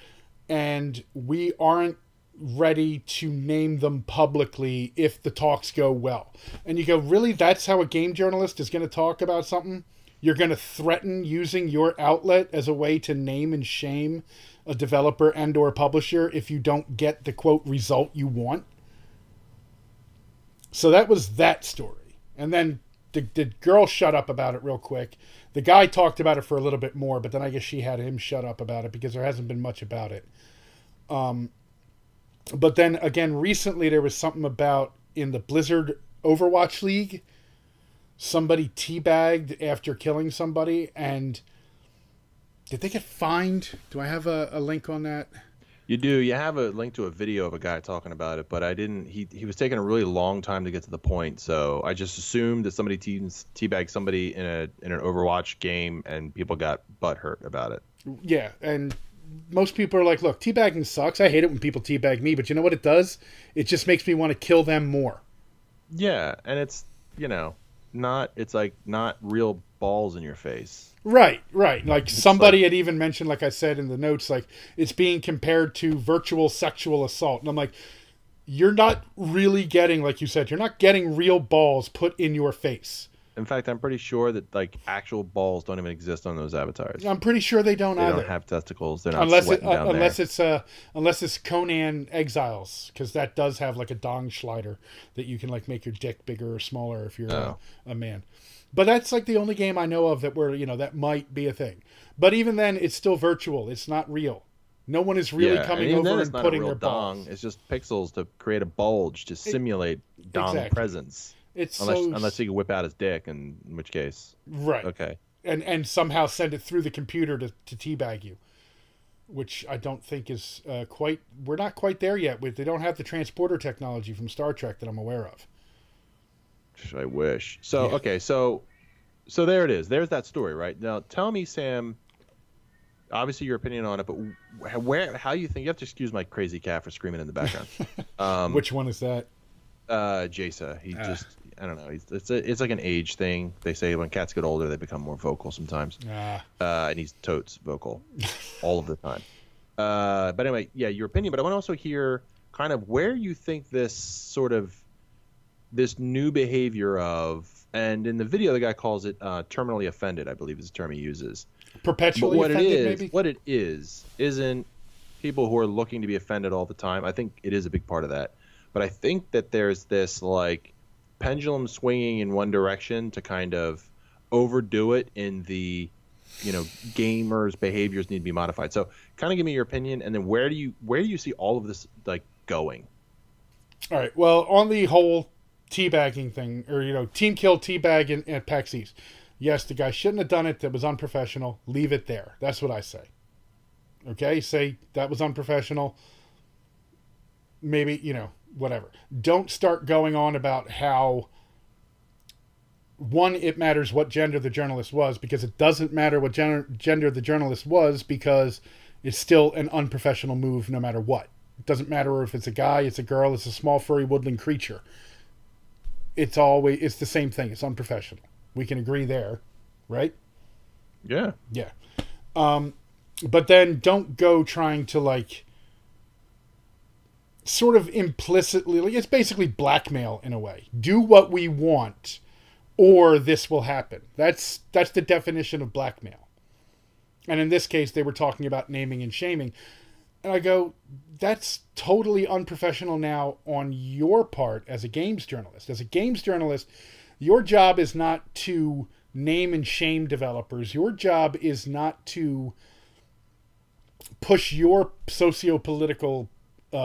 and we aren't ready to name them publicly if the talks go well. And you go, really? That's how a game journalist is going to talk about something? You're going to threaten using your outlet as a way to name and shame a developer and or publisher if you don't get the, quote, result you want? So that was that story. And then the girl shut up about it real quick. The guy talked about it for a little bit more, but then I guess she had him shut up about it because there hasn't been much about it. But then again, recently there was something about in the Blizzard Overwatch League, somebody teabagged after killing somebody, and did they get fined? Do I have a link on that? You do. You have a link to a video of a guy talking about it, but I didn't. He was taking a really long time to get to the point, so I just assumed that somebody teabagged somebody in an Overwatch game, and people got butthurt about it. Yeah, and most people are like, "Look, teabagging sucks. I hate it when people teabag me, but you know what it does? It just makes me want to kill them more." Yeah, and it's not real balls in your face. Right. Like somebody had even mentioned, like I said in the notes, like it's being compared to virtual sexual assault. And I'm like, you're not really getting, like you said, you're not getting real balls put in your face. In fact, I'm pretty sure that like actual balls don't even exist on those avatars. I'm pretty sure they don't either. They don't have testicles. They're not sweating down there. Unless it's Conan Exiles, because that does have like a dong slider that you can like make your dick bigger or smaller if you're a man. But that's like the only game I know of that that might be a thing. But even then, it's still virtual. It's not real. No one is really coming over and putting their balls. It's just pixels to create a bulge to simulate dong presence. Unless he can whip out his dick, in which case, right? Okay, and somehow send it through the computer to teabag you, which I don't think is quite. We're not quite there yet. They don't have the transporter technology from Star Trek that I'm aware of. I wish. So yeah. Okay, so there it is. There's that story, right? Now tell me, Sam. Obviously, your opinion on it, but how you think? You have to excuse my crazy cat for screaming in the background. Which one is that? Jason. He just, I don't know. It's like an age thing. They say when cats get older, they become more vocal sometimes. And he's totes vocal all of the time. But anyway, yeah, your opinion. But I want to also hear kind of where you think this new behavior of, and in the video, the guy calls it terminally offended, I believe is the term he uses. Perpetually offended, maybe? What it isn't people who are looking to be offended all the time. I think it is a big part of that. But I think that there's this like pendulum swinging in one direction to kind of overdo it in the, gamers' behaviors need to be modified. So kind of give me your opinion, and then where do you see all of this like going? All right. Well, on the whole teabagging thing, or team kill teabag at PAX East. Yes, the guy shouldn't have done it. That was unprofessional. Leave it there. That's what I say. Okay? Say that was unprofessional. Maybe, whatever. Don't start going on about how, one, it matters what gender the journalist was, because it doesn't matter what gender the journalist was, because it's still an unprofessional move no matter what. It doesn't matter if it's a guy, it's a girl, it's a small furry woodland creature. It's the same thing. It's unprofessional. We can agree there, right? Yeah. Yeah. But then don't go trying to like sort of implicitly, like, it's basically blackmail in a way. Do what we want or this will happen. That's the definition of blackmail. And in this case, they were talking about naming and shaming. And I go, that's totally unprofessional now on your part as a games journalist. As a games journalist, your job is not to name and shame developers. Your job is not to push your socio-political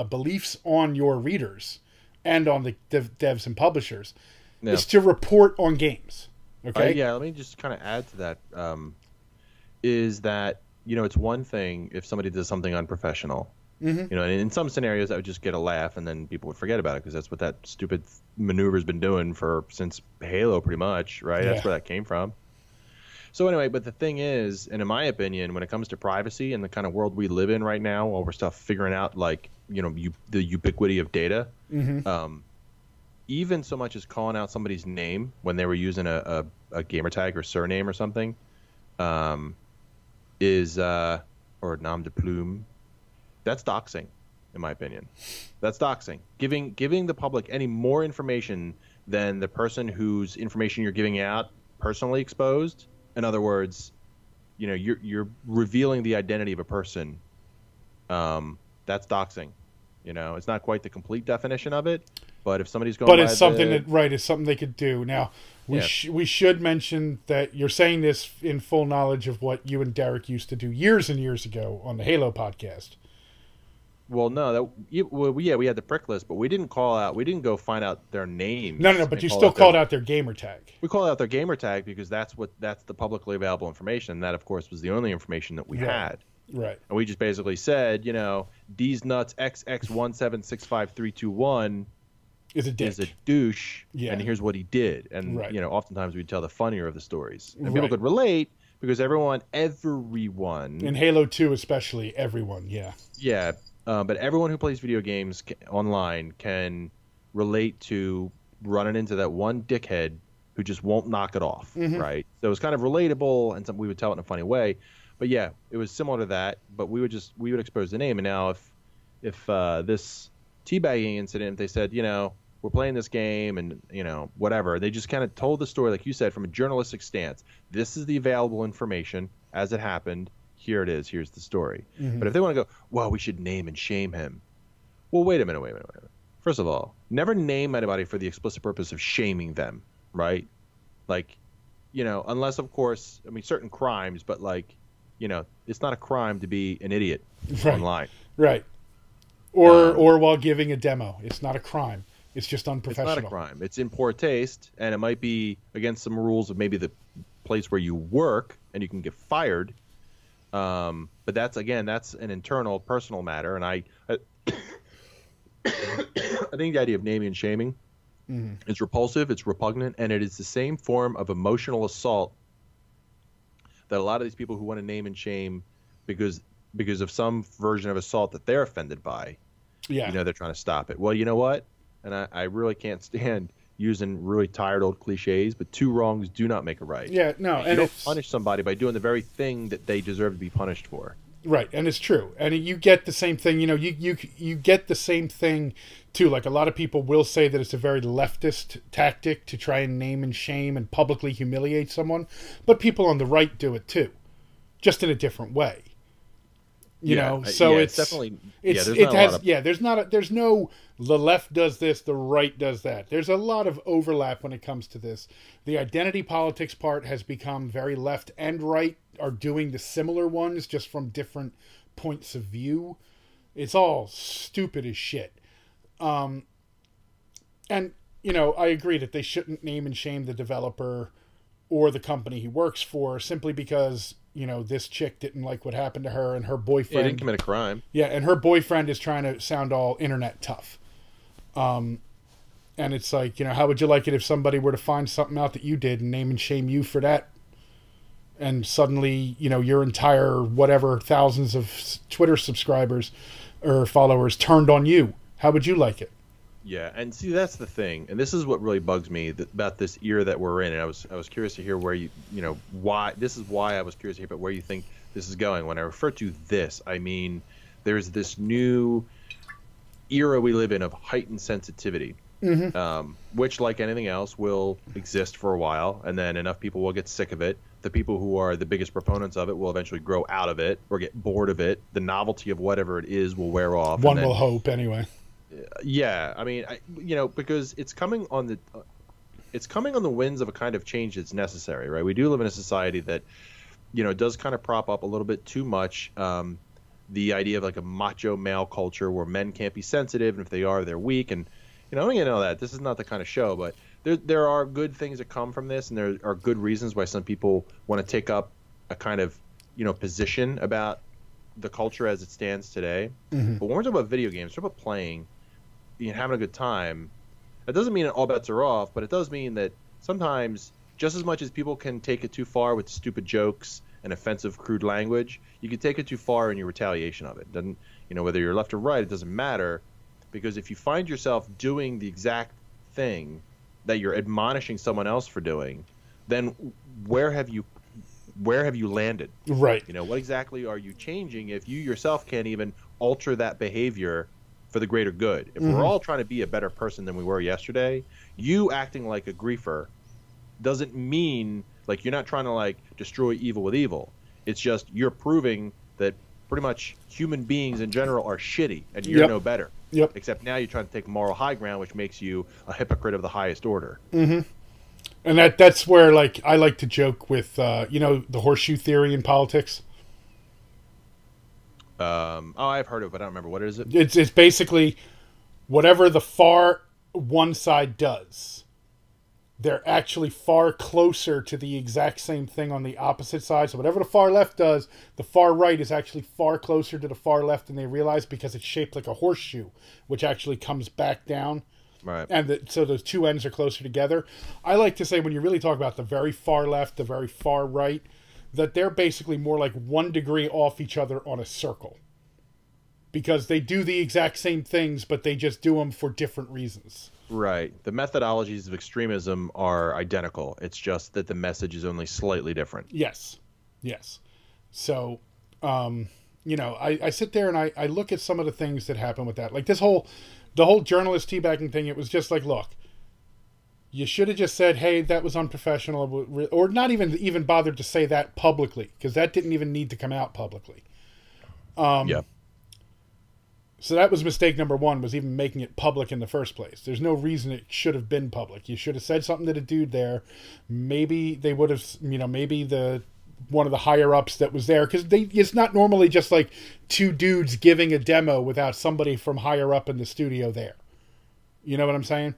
beliefs on your readers and on the devs and publishers. Yeah. It's to report on games. Okay? Yeah, let me just kind of add to that. Is that, it's one thing if somebody does something unprofessional. Mm-hmm. And in some scenarios, I would just get a laugh, and then people would forget about it because that's what that stupid maneuver's been doing since Halo, pretty much, right? Yeah. That's where that came from. So anyway, but the thing is, and in my opinion, when it comes to privacy and the kind of world we live in right now, while we're still figuring out, like, the ubiquity of data, mm-hmm. Even so much as calling out somebody's name when they were using a gamer tag or surname or something, or nom de plume, that's doxing, in my opinion. That's doxing. Giving the public any more information than the person whose information you're giving out personally exposed. In other words, you're revealing the identity of a person. That's doxing. It's not quite the complete definition of it, But if somebody's going, but by it's something the, that right is something they could do. Now we Yeah. we should mention that you're saying this in full knowledge of what you and Derek used to do years and years ago on the Halo podcast. well, no, we had the prick list, but we didn't call out. We didn't go find out their names. No, but and you call still out called their, out their gamer tag. We called out their gamer tag because that's the publicly available information. That, of course, was the only information that we Right. had. Right. And we just basically said, D's nuts XX1765321 Is a dick. is a douche, Yeah. and here's what he did. And Right. oftentimes we'd tell the funnier of the stories, and Right. people could relate because everyone, In Halo 2 especially, everyone, yeah. yeah, but everyone who plays video games online can relate to running into that one dickhead who just won't knock it off, right? So it was kind of relatable, and we would tell it in a funny way. But yeah, it was similar to that. But we would expose the name, and now if this teabagging incident, they said, we're playing this game, and whatever, they just kind of told the story, like you said, from a journalistic stance. This is the available information as it happened. Here it is. Here's the story. But if they want to go, well, we should name and shame him. Well, wait a minute. First of all, never name anybody for the explicit purpose of shaming them, right? Like, unless, of course, certain crimes, but like, it's not a crime to be an idiot online. Right. Or while giving a demo. It's not a crime. It's just unprofessional. It's not a crime. It's in poor taste, and it might be against some rules of maybe the place where you work, and you can get fired. But that's an internal, personal matter, and I think the idea of naming and shaming is repulsive, it's repugnant, and it is the same form of emotional assault that a lot of these people who want to name and shame because of some version of assault that they're offended by, they're trying to stop it. Well, you know what? And I really can't stand using really tired old cliches, but two wrongs do not make a right. Yeah, no. You don't punish somebody by doing the very thing that they deserve to be punished for. Right, and it's true. And you get the same thing, you get the same thing too. Like a lot of people will say that it's a very leftist tactic to try and name and shame and publicly humiliate someone, but people on the right do it too, just in a different way. It's definitely there's no the left does this, the right does that. There's a lot of overlap when it comes to this. The identity politics part has become very left and right are doing the similar ones just from different points of view. It's all stupid as shit. And I agree that they shouldn't name and shame the developer or the company he works for simply because this chick didn't like what happened to her and her boyfriend. He didn't commit a crime. Yeah, and her boyfriend is trying to sound all internet tough. And it's like, how would you like it if somebody were to find something out that you did and name and shame you for that? And suddenly, your entire whatever thousands of Twitter subscribers or followers turned on you. How would you like it? Yeah, and see, that's the thing, and this is what really bugs me about this era that we're in. And I was curious to hear where why I was curious to hear about where you think this is going. When I refer to this, I mean there's this new era we live in of heightened sensitivity, which, like anything else, will exist for a while, and then enough people will get sick of it. The people who are the biggest proponents of it will eventually grow out of it or get bored of it. The novelty of whatever it is will wear off. One will hope, anyway. Yeah, I mean, because it's coming on the winds of a kind of change that's necessary, right? We do live in a society that, does kind of prop up a little bit too much the idea of like a macho male culture where men can't be sensitive, and if they are, they're weak. And I don't know that this is not the kind of show, but there are good things that come from this, and there are good reasons why some people want to take up a kind of position about the culture as it stands today. But when we're talking about video games, we're talking about playing, having a good time. That doesn't mean that all bets are off, but it does mean that sometimes, just as much as people can take it too far with stupid jokes and offensive, crude language, you can take it too far in your retaliation of it. Doesn't whether you're left or right, it doesn't matter, because if you find yourself doing the exact thing that you're admonishing someone else for doing, then where have you landed? Right. What exactly are you changing if you yourself can't even alter that behavior for the greater good? If we're all trying to be a better person than we were yesterday, you acting like a griefer doesn't mean like you're not trying to like destroy evil with evil. It's just you're proving that pretty much human beings in general are shitty, and you're no better. Yep. Except now you're trying to take moral high ground, which makes you a hypocrite of the highest order. Mm-hmm. And that's where, like, I like to joke with, the horseshoe theory in politics. I've heard of it, but I don't remember. What is it? It's basically whatever the far one side does, they're actually far closer to the exact same thing on the opposite side. So whatever the far left does, the far right is actually far closer to the far left than they realize, because it's shaped like a horseshoe, which actually comes back down. Right. And so those two ends are closer together. I like to say, when you really talk about the very far left, the very far right, that they're basically more like 1 degree off each other on a circle. Because they do the exact same things, but they just do them for different reasons. Right. The methodologies of extremism are identical. It's just that the message is only slightly different. Yes. So, I sit there and I look at some of the things that happen with that. Like the whole journalist teabagging thing, it was just like, look, you should have just said, hey, that was unprofessional, or not even bothered to say that publicly, because that didn't even need to come out publicly. Yeah. So that was mistake number one, was even making it public in the first place. There's no reason it should have been public. You should have said something to the dude there. Maybe they would have, maybe one of the higher ups that was there, because it's not normally just like two dudes giving a demo without somebody from higher up in the studio there. You know what I'm saying?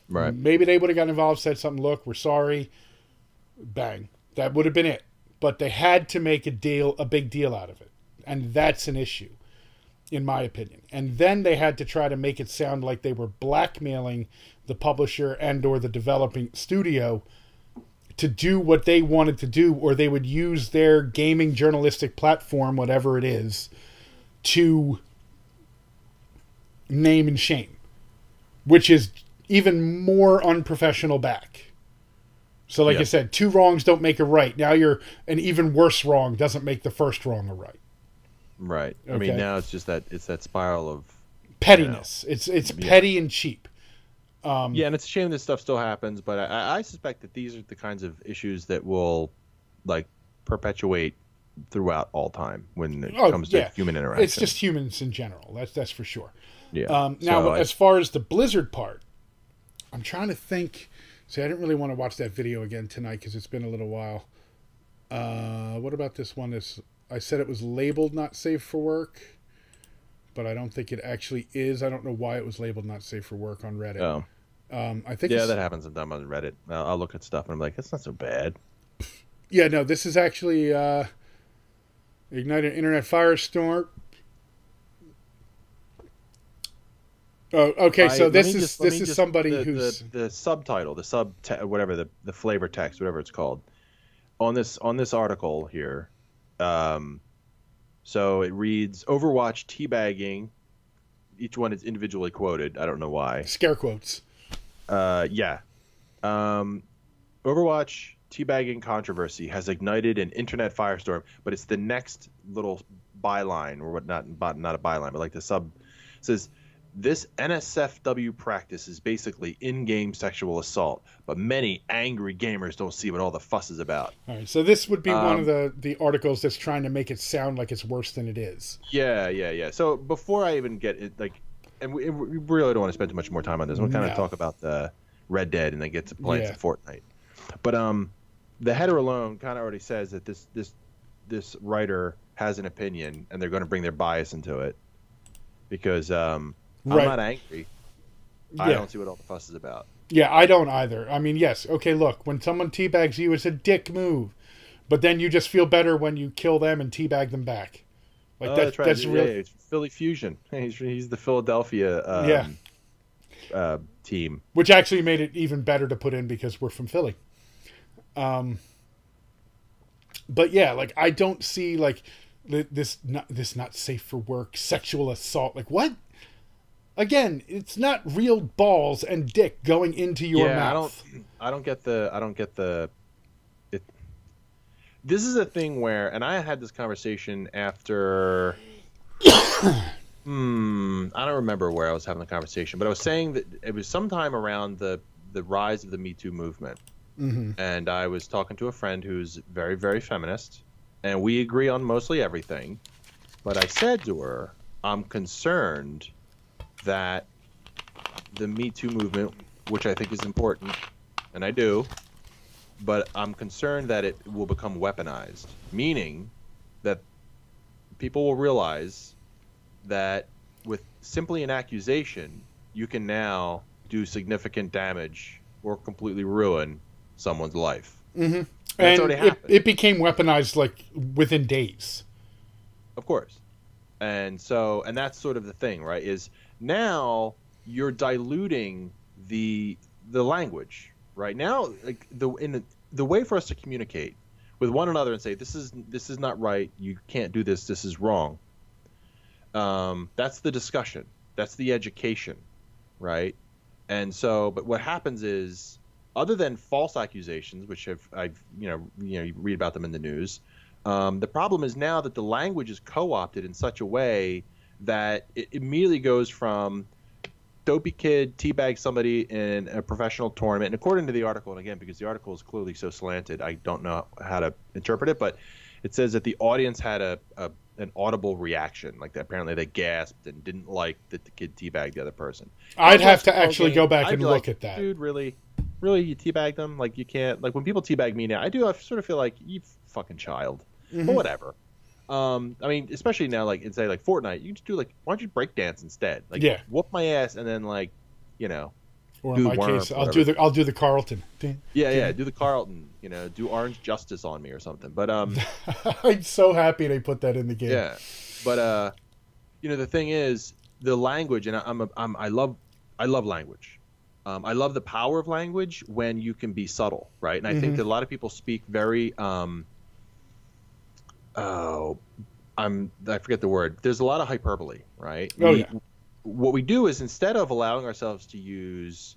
Right. Maybe they would have gotten involved, said something, look, we're sorry. Bang. That would have been it. But they had to make a big deal out of it. And that's an issue, in my opinion. And then they had to try to make it sound like they were blackmailing the publisher and or the developing studio to do what they wanted to do, or they would use their gaming journalistic platform, whatever it is, to name and shame, which is even more unprofessional back. So like I said, two wrongs don't make a right. Now an even worse wrong doesn't make the first wrong a right. Right. Okay. I mean, now it's just that spiral of pettiness. It's petty and cheap. And it's a shame this stuff still happens, but I suspect that these are the kinds of issues that will like perpetuate throughout all time when it comes to human interaction. It's just humans in general. That's for sure. Yeah. Now, as far as the Blizzard part, I'm trying to think. See, I didn't really want to watch that video again tonight because it's been a little while. What about this one? I said it was labeled not safe for work, but I don't think it actually is. I don't know why it was labeled not safe for work on Reddit. Oh. I think that happens sometimes on Reddit. I'll look at stuff and I'm like, that's not so bad. Yeah, no, this is actually Ignite an Internet Firestorm. Oh, okay. So this is somebody who's the subtitle, whatever the flavor text, whatever it's called, on this article here. So it reads Overwatch teabagging. Each one is individually quoted. I don't know why. Scare quotes. Yeah. Overwatch teabagging controversy has ignited an internet firestorm, but it's the next little byline or whatnot, not a byline, but like the sub says. This NSFW practice is basically in-game sexual assault, but many angry gamers don't see what all the fuss is about. All right, so this would be one of the articles that's trying to make it sound like it's worse than it is. Yeah. So before I even get it, and we really don't want to spend too much more time on this. We'll kind of talk about the Red Dead and then get to playing some Fortnite. But the header alone kind of already says that this writer has an opinion, and they're going to bring their bias into it because. I'm not angry. I don't see what all the fuss is about. Yeah, I don't either. I mean, yes, okay, look, when someone teabags you, it's a dick move. But then you just feel better when you kill them and teabag them back. Like that's right. That's really... it's Philly Fusion. He's the Philadelphia team. Which actually made it even better to put in because we're from Philly. But yeah, like I don't see like this not safe for work, sexual assault. Like what? Again, it's not real balls and dick going into your mouth. I don't get the. This is a thing where, and I had this conversation after. I don't remember where I was having the conversation, but I was saying that it was sometime around the rise of the Me Too movement, and I was talking to a friend who's very, very feminist, and we agree on mostly everything. But I said to her, I'm concerned that the Me Too movement, which I think is important, and I do, but I'm concerned that it will become weaponized, meaning that people will realize that with simply an accusation, you can now do significant damage or completely ruin someone's life. Mm-hmm. That's already happened. It became weaponized like within days. Of course. And that's sort of the thing, right? Is now you're diluting the language, right? Now, like the way for us to communicate with one another and say this is not right, you can't do this, this is wrong. That's the discussion. That's the education, right? And so, but what happens is, other than false accusations, which I've you read about them in the news, the problem is now that the language is co-opted in such a way that it immediately goes from dopey kid teabag somebody in a professional tournament. And according to the article, and again, because the article is clearly so slanted, I don't know how to interpret it, but it says that the audience had an audible reaction, like that apparently they gasped and didn't like that the kid teabagged the other person. I'd have to actually go back and look at that. Dude, really, you teabagged them? Like, you can't, like, when people teabag me now, I sort of feel like, you fucking child. Mm-hmm. But whatever. I mean, especially now, like, in, say, like, Fortnite, you can just do, like, why don't you break dance instead? Like, yeah. Whoop my ass and then, like, or in my case, I'll do the Carlton. Yeah, do the Carlton, do Orange Justice on me or something. But I'm so happy they put that in the game. Yeah. But the thing is, the language, and I love language. I love the power of language when you can be subtle, right? And I think that a lot of people speak very I forget the word. There's a lot of hyperbole, right? What we do is, instead of allowing ourselves to use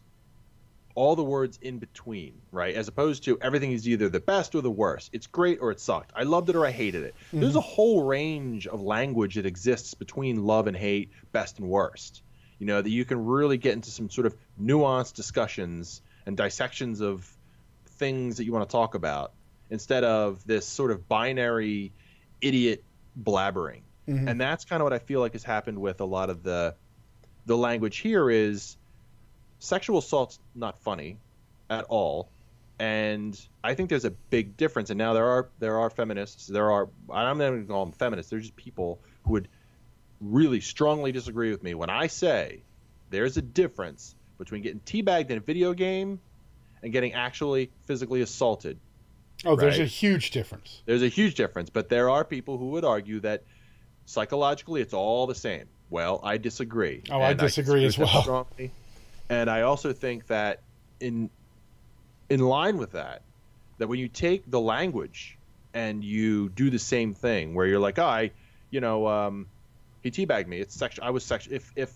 all the words in between, right, as opposed to everything is either the best or the worst, it's great or it sucked, I loved it or I hated it. There's a whole range of language that exists between love and hate, best and worst, that you can really get into some sort of nuanced discussions and dissections of things that you want to talk about, instead of this sort of binary idiot blabbering. And that's kind of what I feel like has happened with a lot of the language here. Is sexual assault's not funny at all, and I think there's a big difference. And now there are feminists, I'm not going to call them feminists, they're just people who would really strongly disagree with me when I say there's a difference between getting teabagged in a video game and getting actually physically assaulted. Oh, there's a huge difference. There's a huge difference, but there are people who would argue that psychologically it's all the same. Well, I disagree. Oh, I disagree as well. Strongly. And I also think that in line with that when you take the language and you do the same thing, where you're like, he teabagged me. It's sexual. I was sexual. If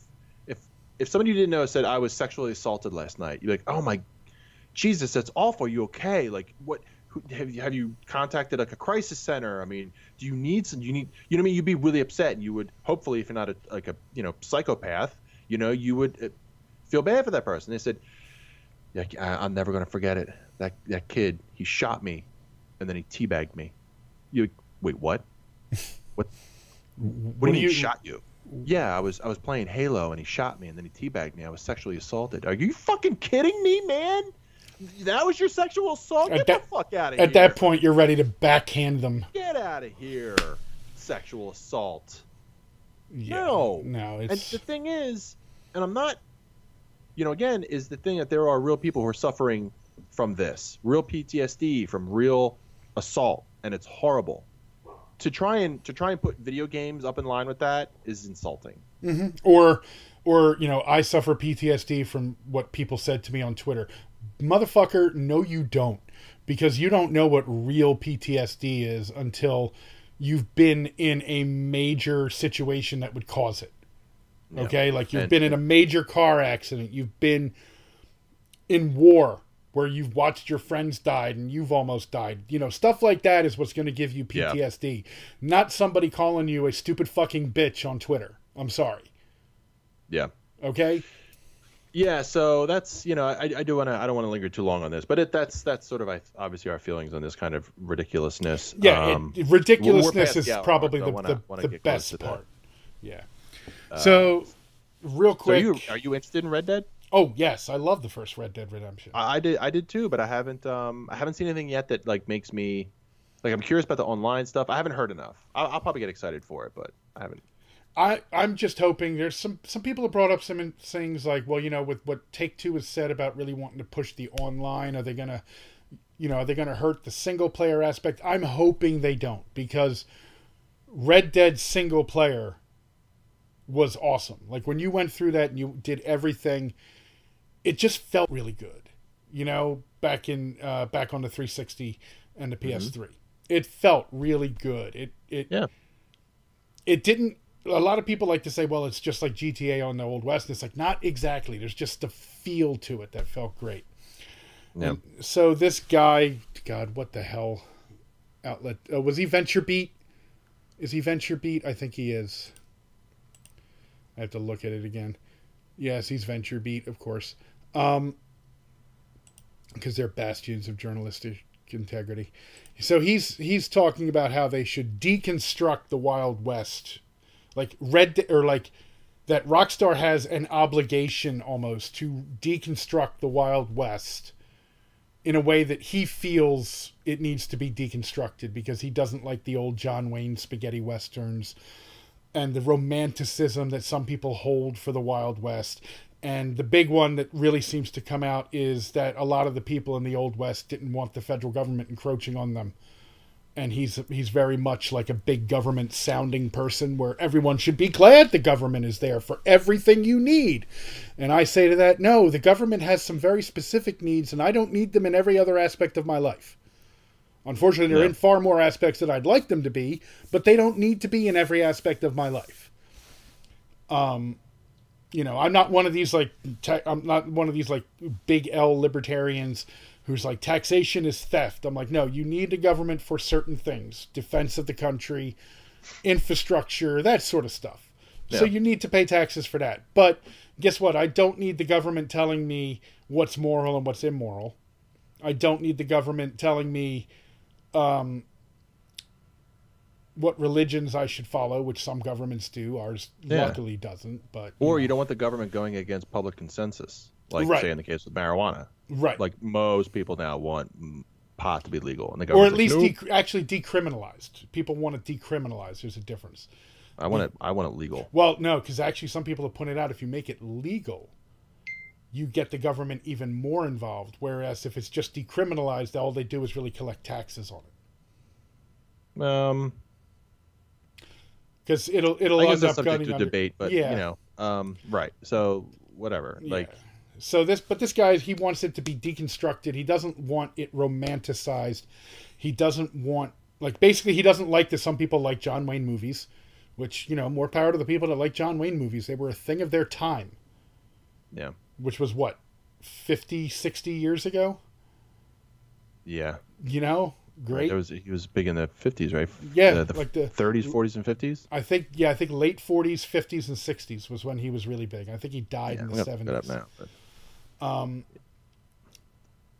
somebody you didn't know said I was sexually assaulted last night, you're like, oh my Jesus, that's awful. You okay? Like, what? Have you contacted like a crisis center? I mean, do you need what I mean? You'd be really upset, and you would, hopefully, if you're not a psychopath, you would feel bad for that person. They said, yeah, I'm never going to forget it. That kid, he shot me, and then he teabagged me. You wait, what? What do you mean shot you? Yeah, I was playing Halo, and he shot me, and then he teabagged me. I was sexually assaulted. Are you fucking kidding me, man? That was your sexual assault? Get the fuck out of here. At that point, you're ready to backhand them. Get out of here. Sexual assault. Yeah, no. It's... And the thing is, and I'm not, again, is the thing that there are real people who are suffering from this. Real PTSD from real assault. And it's horrible. To try and put video games up in line with that is insulting. Mm-hmm. Or I suffer PTSD from what people said to me on Twitter. Motherfucker, no you don't, because you don't know what real PTSD is until you've been in a major situation that would cause it. Okay? Like you've been in a major car accident, you've been in war where you've watched your friends died and you've almost died. Stuff like that is what's going to give you PTSD. Not somebody calling you a stupid fucking bitch on Twitter. I'm sorry. Yeah. Okay? Yeah, so that's I do want to I don't want to linger too long on this, but that's sort of obviously our feelings on this kind of ridiculousness. Yeah, We're ridiculousness past is the hour probably mark, so I wanna the get close best to that. part. Yeah. So, real So quick. are you interested in Red Dead? Oh yes, I love the first Red Dead Redemption. I did too, but I haven't seen anything yet that like makes me like I'm curious about the online stuff. I haven't heard enough. I'll probably get excited for it, but I haven't. I'm just hoping there's some people have brought up some things like, well, with what Take-Two has said about really wanting to push the online, are they gonna hurt the single player aspect? I'm hoping they don't, because Red Dead single player was awesome. Like when you went through that and you did everything, it just felt really good. Back on the 360 and the PS3, it felt really good. It didn't. A lot of people like to say, well, it's just like GTA on the Old West. It's like, not exactly. There's just a feel to it that felt great. Yeah. And so this guy, God, what the hell outlet? Was he VentureBeat? Is he VentureBeat? I think he is. I have to look at it again. Yes, he's VentureBeat, of course. Because they're bastions of journalistic integrity. So he's talking about how they should deconstruct the Wild West. Like that Rockstar has an obligation almost to deconstruct the Wild West in a way that he feels it needs to be deconstructed, because he doesn't like the old John Wayne spaghetti westerns and the romanticism that some people hold for the Wild West. And the big one that really seems to come out is that a lot of the people in the Old West didn't want the federal government encroaching on them. And he's very much like a big government sounding person, where everyone should be glad the government is there for everything you need. And I say to that, no, the government has some very specific needs, and I don't need them in every other aspect of my life. Unfortunately, they're in far more aspects that I'd like them to be, but they don't need to be in every aspect of my life. I'm not one of these I'm not one of these like big L libertarians who's like, taxation is theft. I'm like, no, you need the government for certain things. Defense of the country, infrastructure, that sort of stuff. Yeah. So you need to pay taxes for that. But guess what? I don't need the government telling me what's moral and what's immoral. I don't need the government telling me what religions I should follow, which some governments do. Ours luckily doesn't. But you don't want the government going against public consensus, like say in the case of marijuana. Right. Like most people now want pot to be legal, and the government, or at least nope. Actually decriminalized. People want to decriminalize. There's a difference. I want it legal. Well, no, because actually some people have pointed out if you make it legal, you get the government even more involved. Whereas if it's just decriminalized, all they do is really collect taxes on it. Because it'll I guess end that's up subject gunning to debate, but right. So whatever. Yeah. Like. So this guy, he wants it to be deconstructed. He doesn't want it romanticized. He doesn't want, basically he doesn't like that some people like John Wayne movies, which, more power to the people that like John Wayne movies. They were a thing of their time. Yeah. Which was what, 50, 60 years ago? Yeah. Great. He was big in the 50s, right? Yeah. The 30s, 40s, and 50s? I think late 40s, 50s, and 60s was when he was really big. I think he died in the 70s. Up now, but...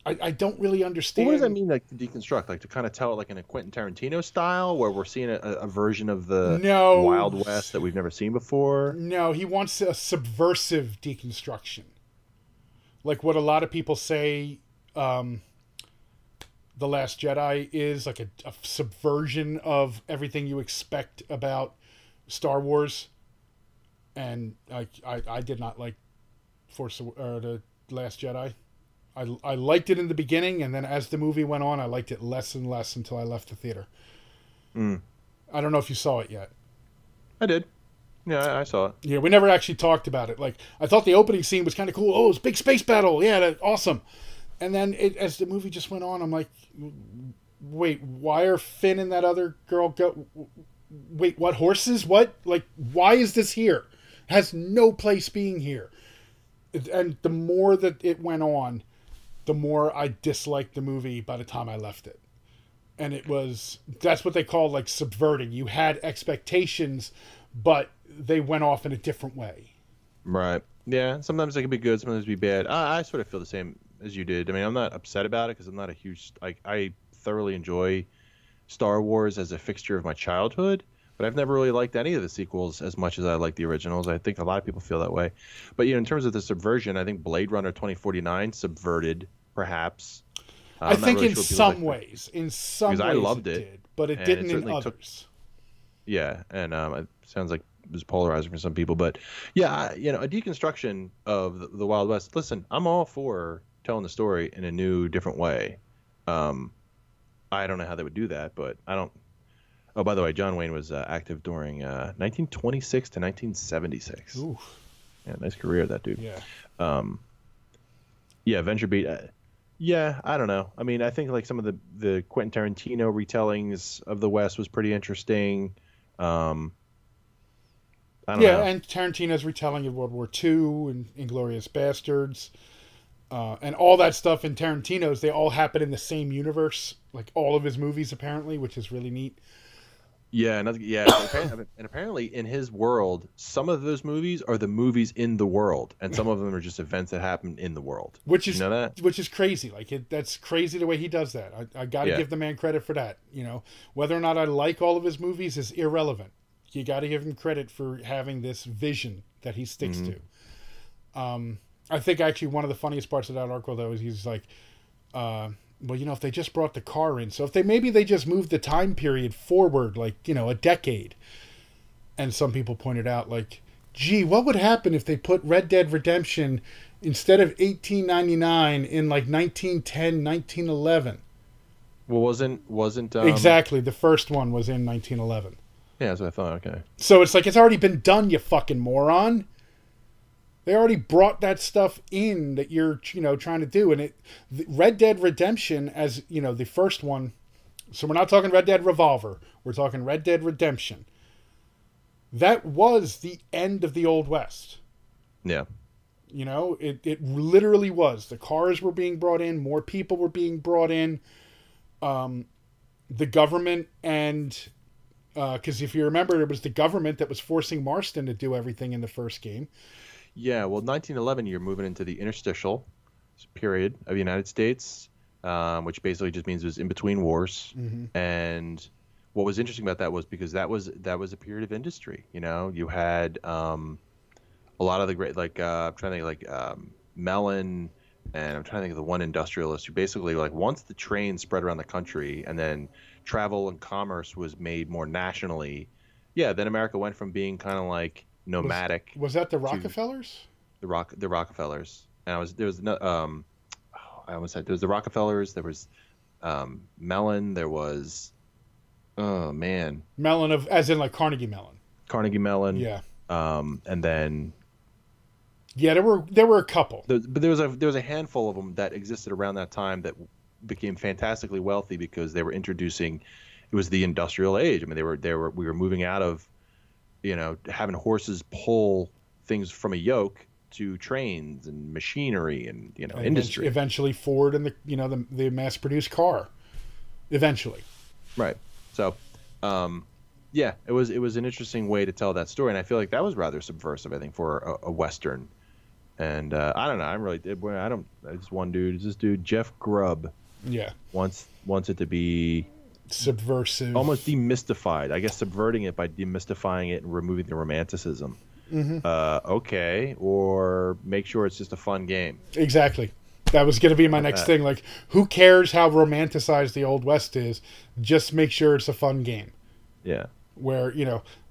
I don't really understand. Well, what does that mean, like, to deconstruct? Like, to kind of tell it like in a Quentin Tarantino style, where we're seeing a version of the Wild West that we've never seen before? No, he wants a subversive deconstruction. Like what a lot of people say The Last Jedi is, like a subversion of everything you expect about Star Wars. And I did not like The Last Jedi. I liked it in the beginning, and then as the movie went on, I liked it less and less until I left the theater. I don't know if you saw it yet. I did. Yeah, I saw it. Yeah, we never actually talked about it. Like, I thought the opening scene was kind of cool. Oh, it's a big space battle. Yeah, that's awesome. And then as the movie just went on, I'm like, wait, why are Finn and that other girl wait, what, horses? What? Like, why is this here? It has no place being here. And the more that it went on, the more I disliked the movie by the time I left it. And that's what they call like subverting. You had expectations, but they went off in a different way. Right. Yeah, sometimes it can be good, sometimes it can be bad. I sort of feel the same as you did. I mean, I'm not upset about it because I'm not a huge. I thoroughly enjoy Star Wars as a fixture of my childhood, but I've never really liked any of the sequels as much as I like the originals. I think a lot of people feel that way. But in terms of the subversion, I think Blade Runner 2049 subverted, perhaps. I I'm not think really in sure people some like ways, in some because ways I loved it, did, but it and it didn't in certainly took. others. Yeah, and it sounds like it was polarizing for some people, but yeah, a deconstruction of the Wild West. Listen, I'm all for telling the story in a new, different way. I don't know how they would do that, but I don't. Oh, by the way, John Wayne was active during 1926 to 1976. Ooh, Yeah, nice career, that dude. yeah. Yeah, Venture Beat. Yeah, I don't know. I mean, I think like some of the Quentin Tarantino retellings of the West was pretty interesting. I don't know. And Tarantino's retelling of World War II and Inglourious Bastards, and all that stuff in Tarantino's, they all happen in the same universe, like all of his movies apparently, which is really neat. Yeah, and apparently in his world, some of those movies are the movies in the world, and some of them are just events that happen in the world. Which is, you know that? which is crazy. That's crazy the way he does that. I got to give the man credit for that. Whether or not I like all of his movies is irrelevant. You got to give him credit for having this vision that he sticks to. I think actually one of the funniest parts of that article though is he's like, well, if they just brought the car in, so if they just moved the time period forward, like, a decade. And some people pointed out, like, gee, what would happen if they put Red Dead Redemption instead of 1899 in like 1910, 1911? Well, wasn't Exactly. The first one was in 1911. Yeah, that's what I thought. Okay. So it's like, it's already been done, you fucking moron. They already brought that stuff in that you're, trying to do. And Red Dead Redemption, as, the first one. So we're not talking Red Dead Revolver. We're talking Red Dead Redemption. That was the end of the Old West. Yeah. It literally was. The cars were being brought in. More people were being brought in. The government and... because if you remember, it was the government that was forcing Marston to do everything in the first game. Yeah, well, 1911, you're moving into the interstitial period of the United States, which basically just means it was in between wars. Mm-hmm. And what was interesting about that was because that was a period of industry. You had a lot of the great, like I'm trying to think like Mellon, and I'm trying to think of the one industrialist who basically, like, once the train spread around the country and then travel and commerce was made more nationally, then America went from being kind of like nomadic. Was that the Rockefellers? The Rockefellers. And there was the Rockefellers, there was Mellon, there was Mellon as in like Carnegie Mellon. Yeah. And then there were a couple. But there was a handful of them that existed around that time that became fantastically wealthy because they were introducing. It was the industrial age. I mean, we were moving out of, having horses pull things from a yoke to trains and machinery and industry. Eventually, Ford and the mass-produced car. Eventually, right. So, it was an interesting way to tell that story, and I feel like that was rather subversive. I think for a Western. And I don't know. It's one dude. It's this dude, Jeff Grubb. Yeah. Wants it to be subversive, almost demystified. I guess subverting it by demystifying it and removing the romanticism. Mm-hmm. Okay, or make sure it's just a fun game. Exactly. That was going to be my next thing. Like, who cares how romanticized the Old West is? Just make sure it's a fun game. Yeah. Where,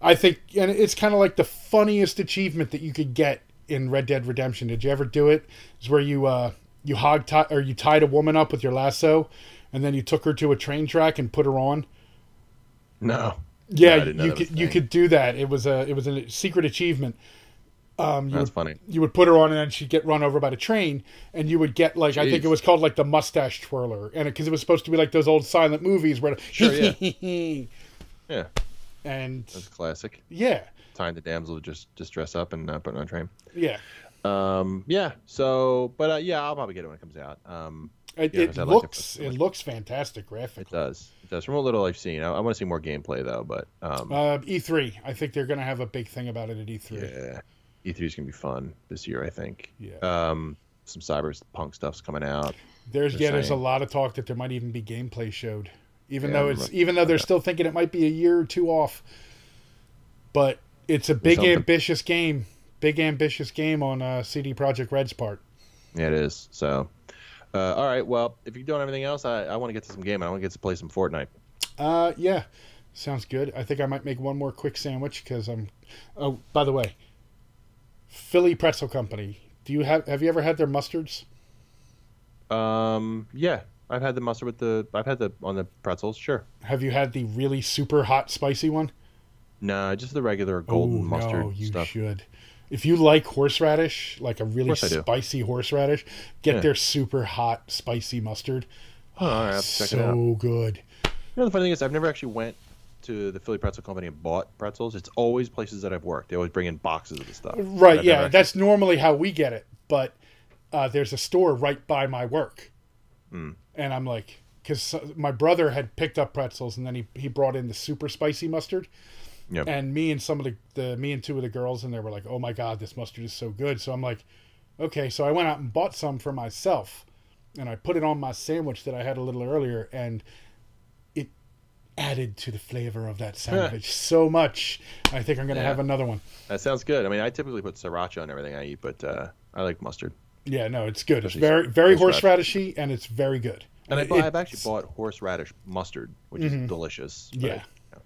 I think, and it's kind of like the funniest achievement that you could get in Red Dead Redemption. Did you ever do it? It's where you tied a woman up with your lasso, and then you took her to a train track and put her on. No. Yeah, you could do that. It was a secret achievement. That's funny. You would put her on, and then she'd get run over by the train, and you would get like, I think it was called like the mustache twirler, and because it was supposed to be like those old silent movies where yeah, and that's classic. Yeah, tying the damsel to just dress up and put her on a train. Yeah. So, but I'll probably get it when it comes out. It looks fantastic graphically. It does. From what little I've seen, I want to see more gameplay though. But E3, I think they're going to have a big thing about it at E3. Yeah. E3 is gonna be fun this year, I think. Yeah. Some Cyberpunk stuff's coming out. There's They're a saying. lot of talk that there might even be gameplay showed, even Yeah, though they're still thinking it might be a year or two off. But it's a big something. ambitious game, on CD Projekt Red's part. Yeah, it is. So, all right. Well, if you don't have anything else, I want to get to some game. I want to get to play some Fortnite. Yeah, sounds good. I think I might make one more quick sandwich because I'm. Oh, by the way, Philly Pretzel Company. Have you ever had their mustards? Yeah, I've had the mustard I've had the on the pretzels. Sure. Have you had the really super hot spicy one? No, just the regular golden mustard no, you stuff. should. If you like horseradish, like a really course I do. spicy horseradish, get Yeah. their super hot spicy mustard. Oh, all right, I'll have to check it out. So good. You know, the funny thing is, I've never actually went to the Philly Pretzel Company and bought pretzels. It's always places that I've worked. They always bring in boxes of the stuff. Right, I've yeah, never that's normally how we get it. But there's a store right by my work. Mm. And I'm like, because my brother had picked up pretzels and then he brought in the super spicy mustard. Yep. And me and me and two of the girls in there were like, oh my God, this mustard is so good. So I'm like, okay. So I went out and bought some for myself and I put it on my sandwich that I had a little earlier and it added to the flavor of that sandwich so much. I think I'm going to Yeah. have another one. That sounds good. I mean, I typically put sriracha on everything I eat, but I like mustard. Yeah, no, it's good. It's Especially very horseradish. horseradishy and it's very good. And It- I've actually bought horseradish mustard, which is delicious. but, Yeah. you know.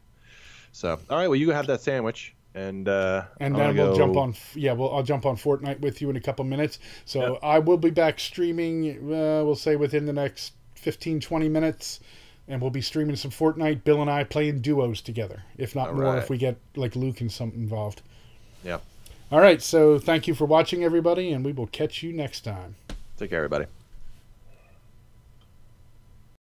So, all right, well, you go have that sandwich, and And I'm then gonna we'll go- jump on. Yeah, I'll jump on Fortnite with you in a couple minutes. So Yep. I will be back streaming. We'll say within the next 15, 20 minutes, and we'll be streaming some Fortnite. Bill and I playing duos together, if not All more, right. if we get like Luke and something involved. Yeah. All right. So thank you for watching, everybody, and we will catch you next time. Take care, everybody.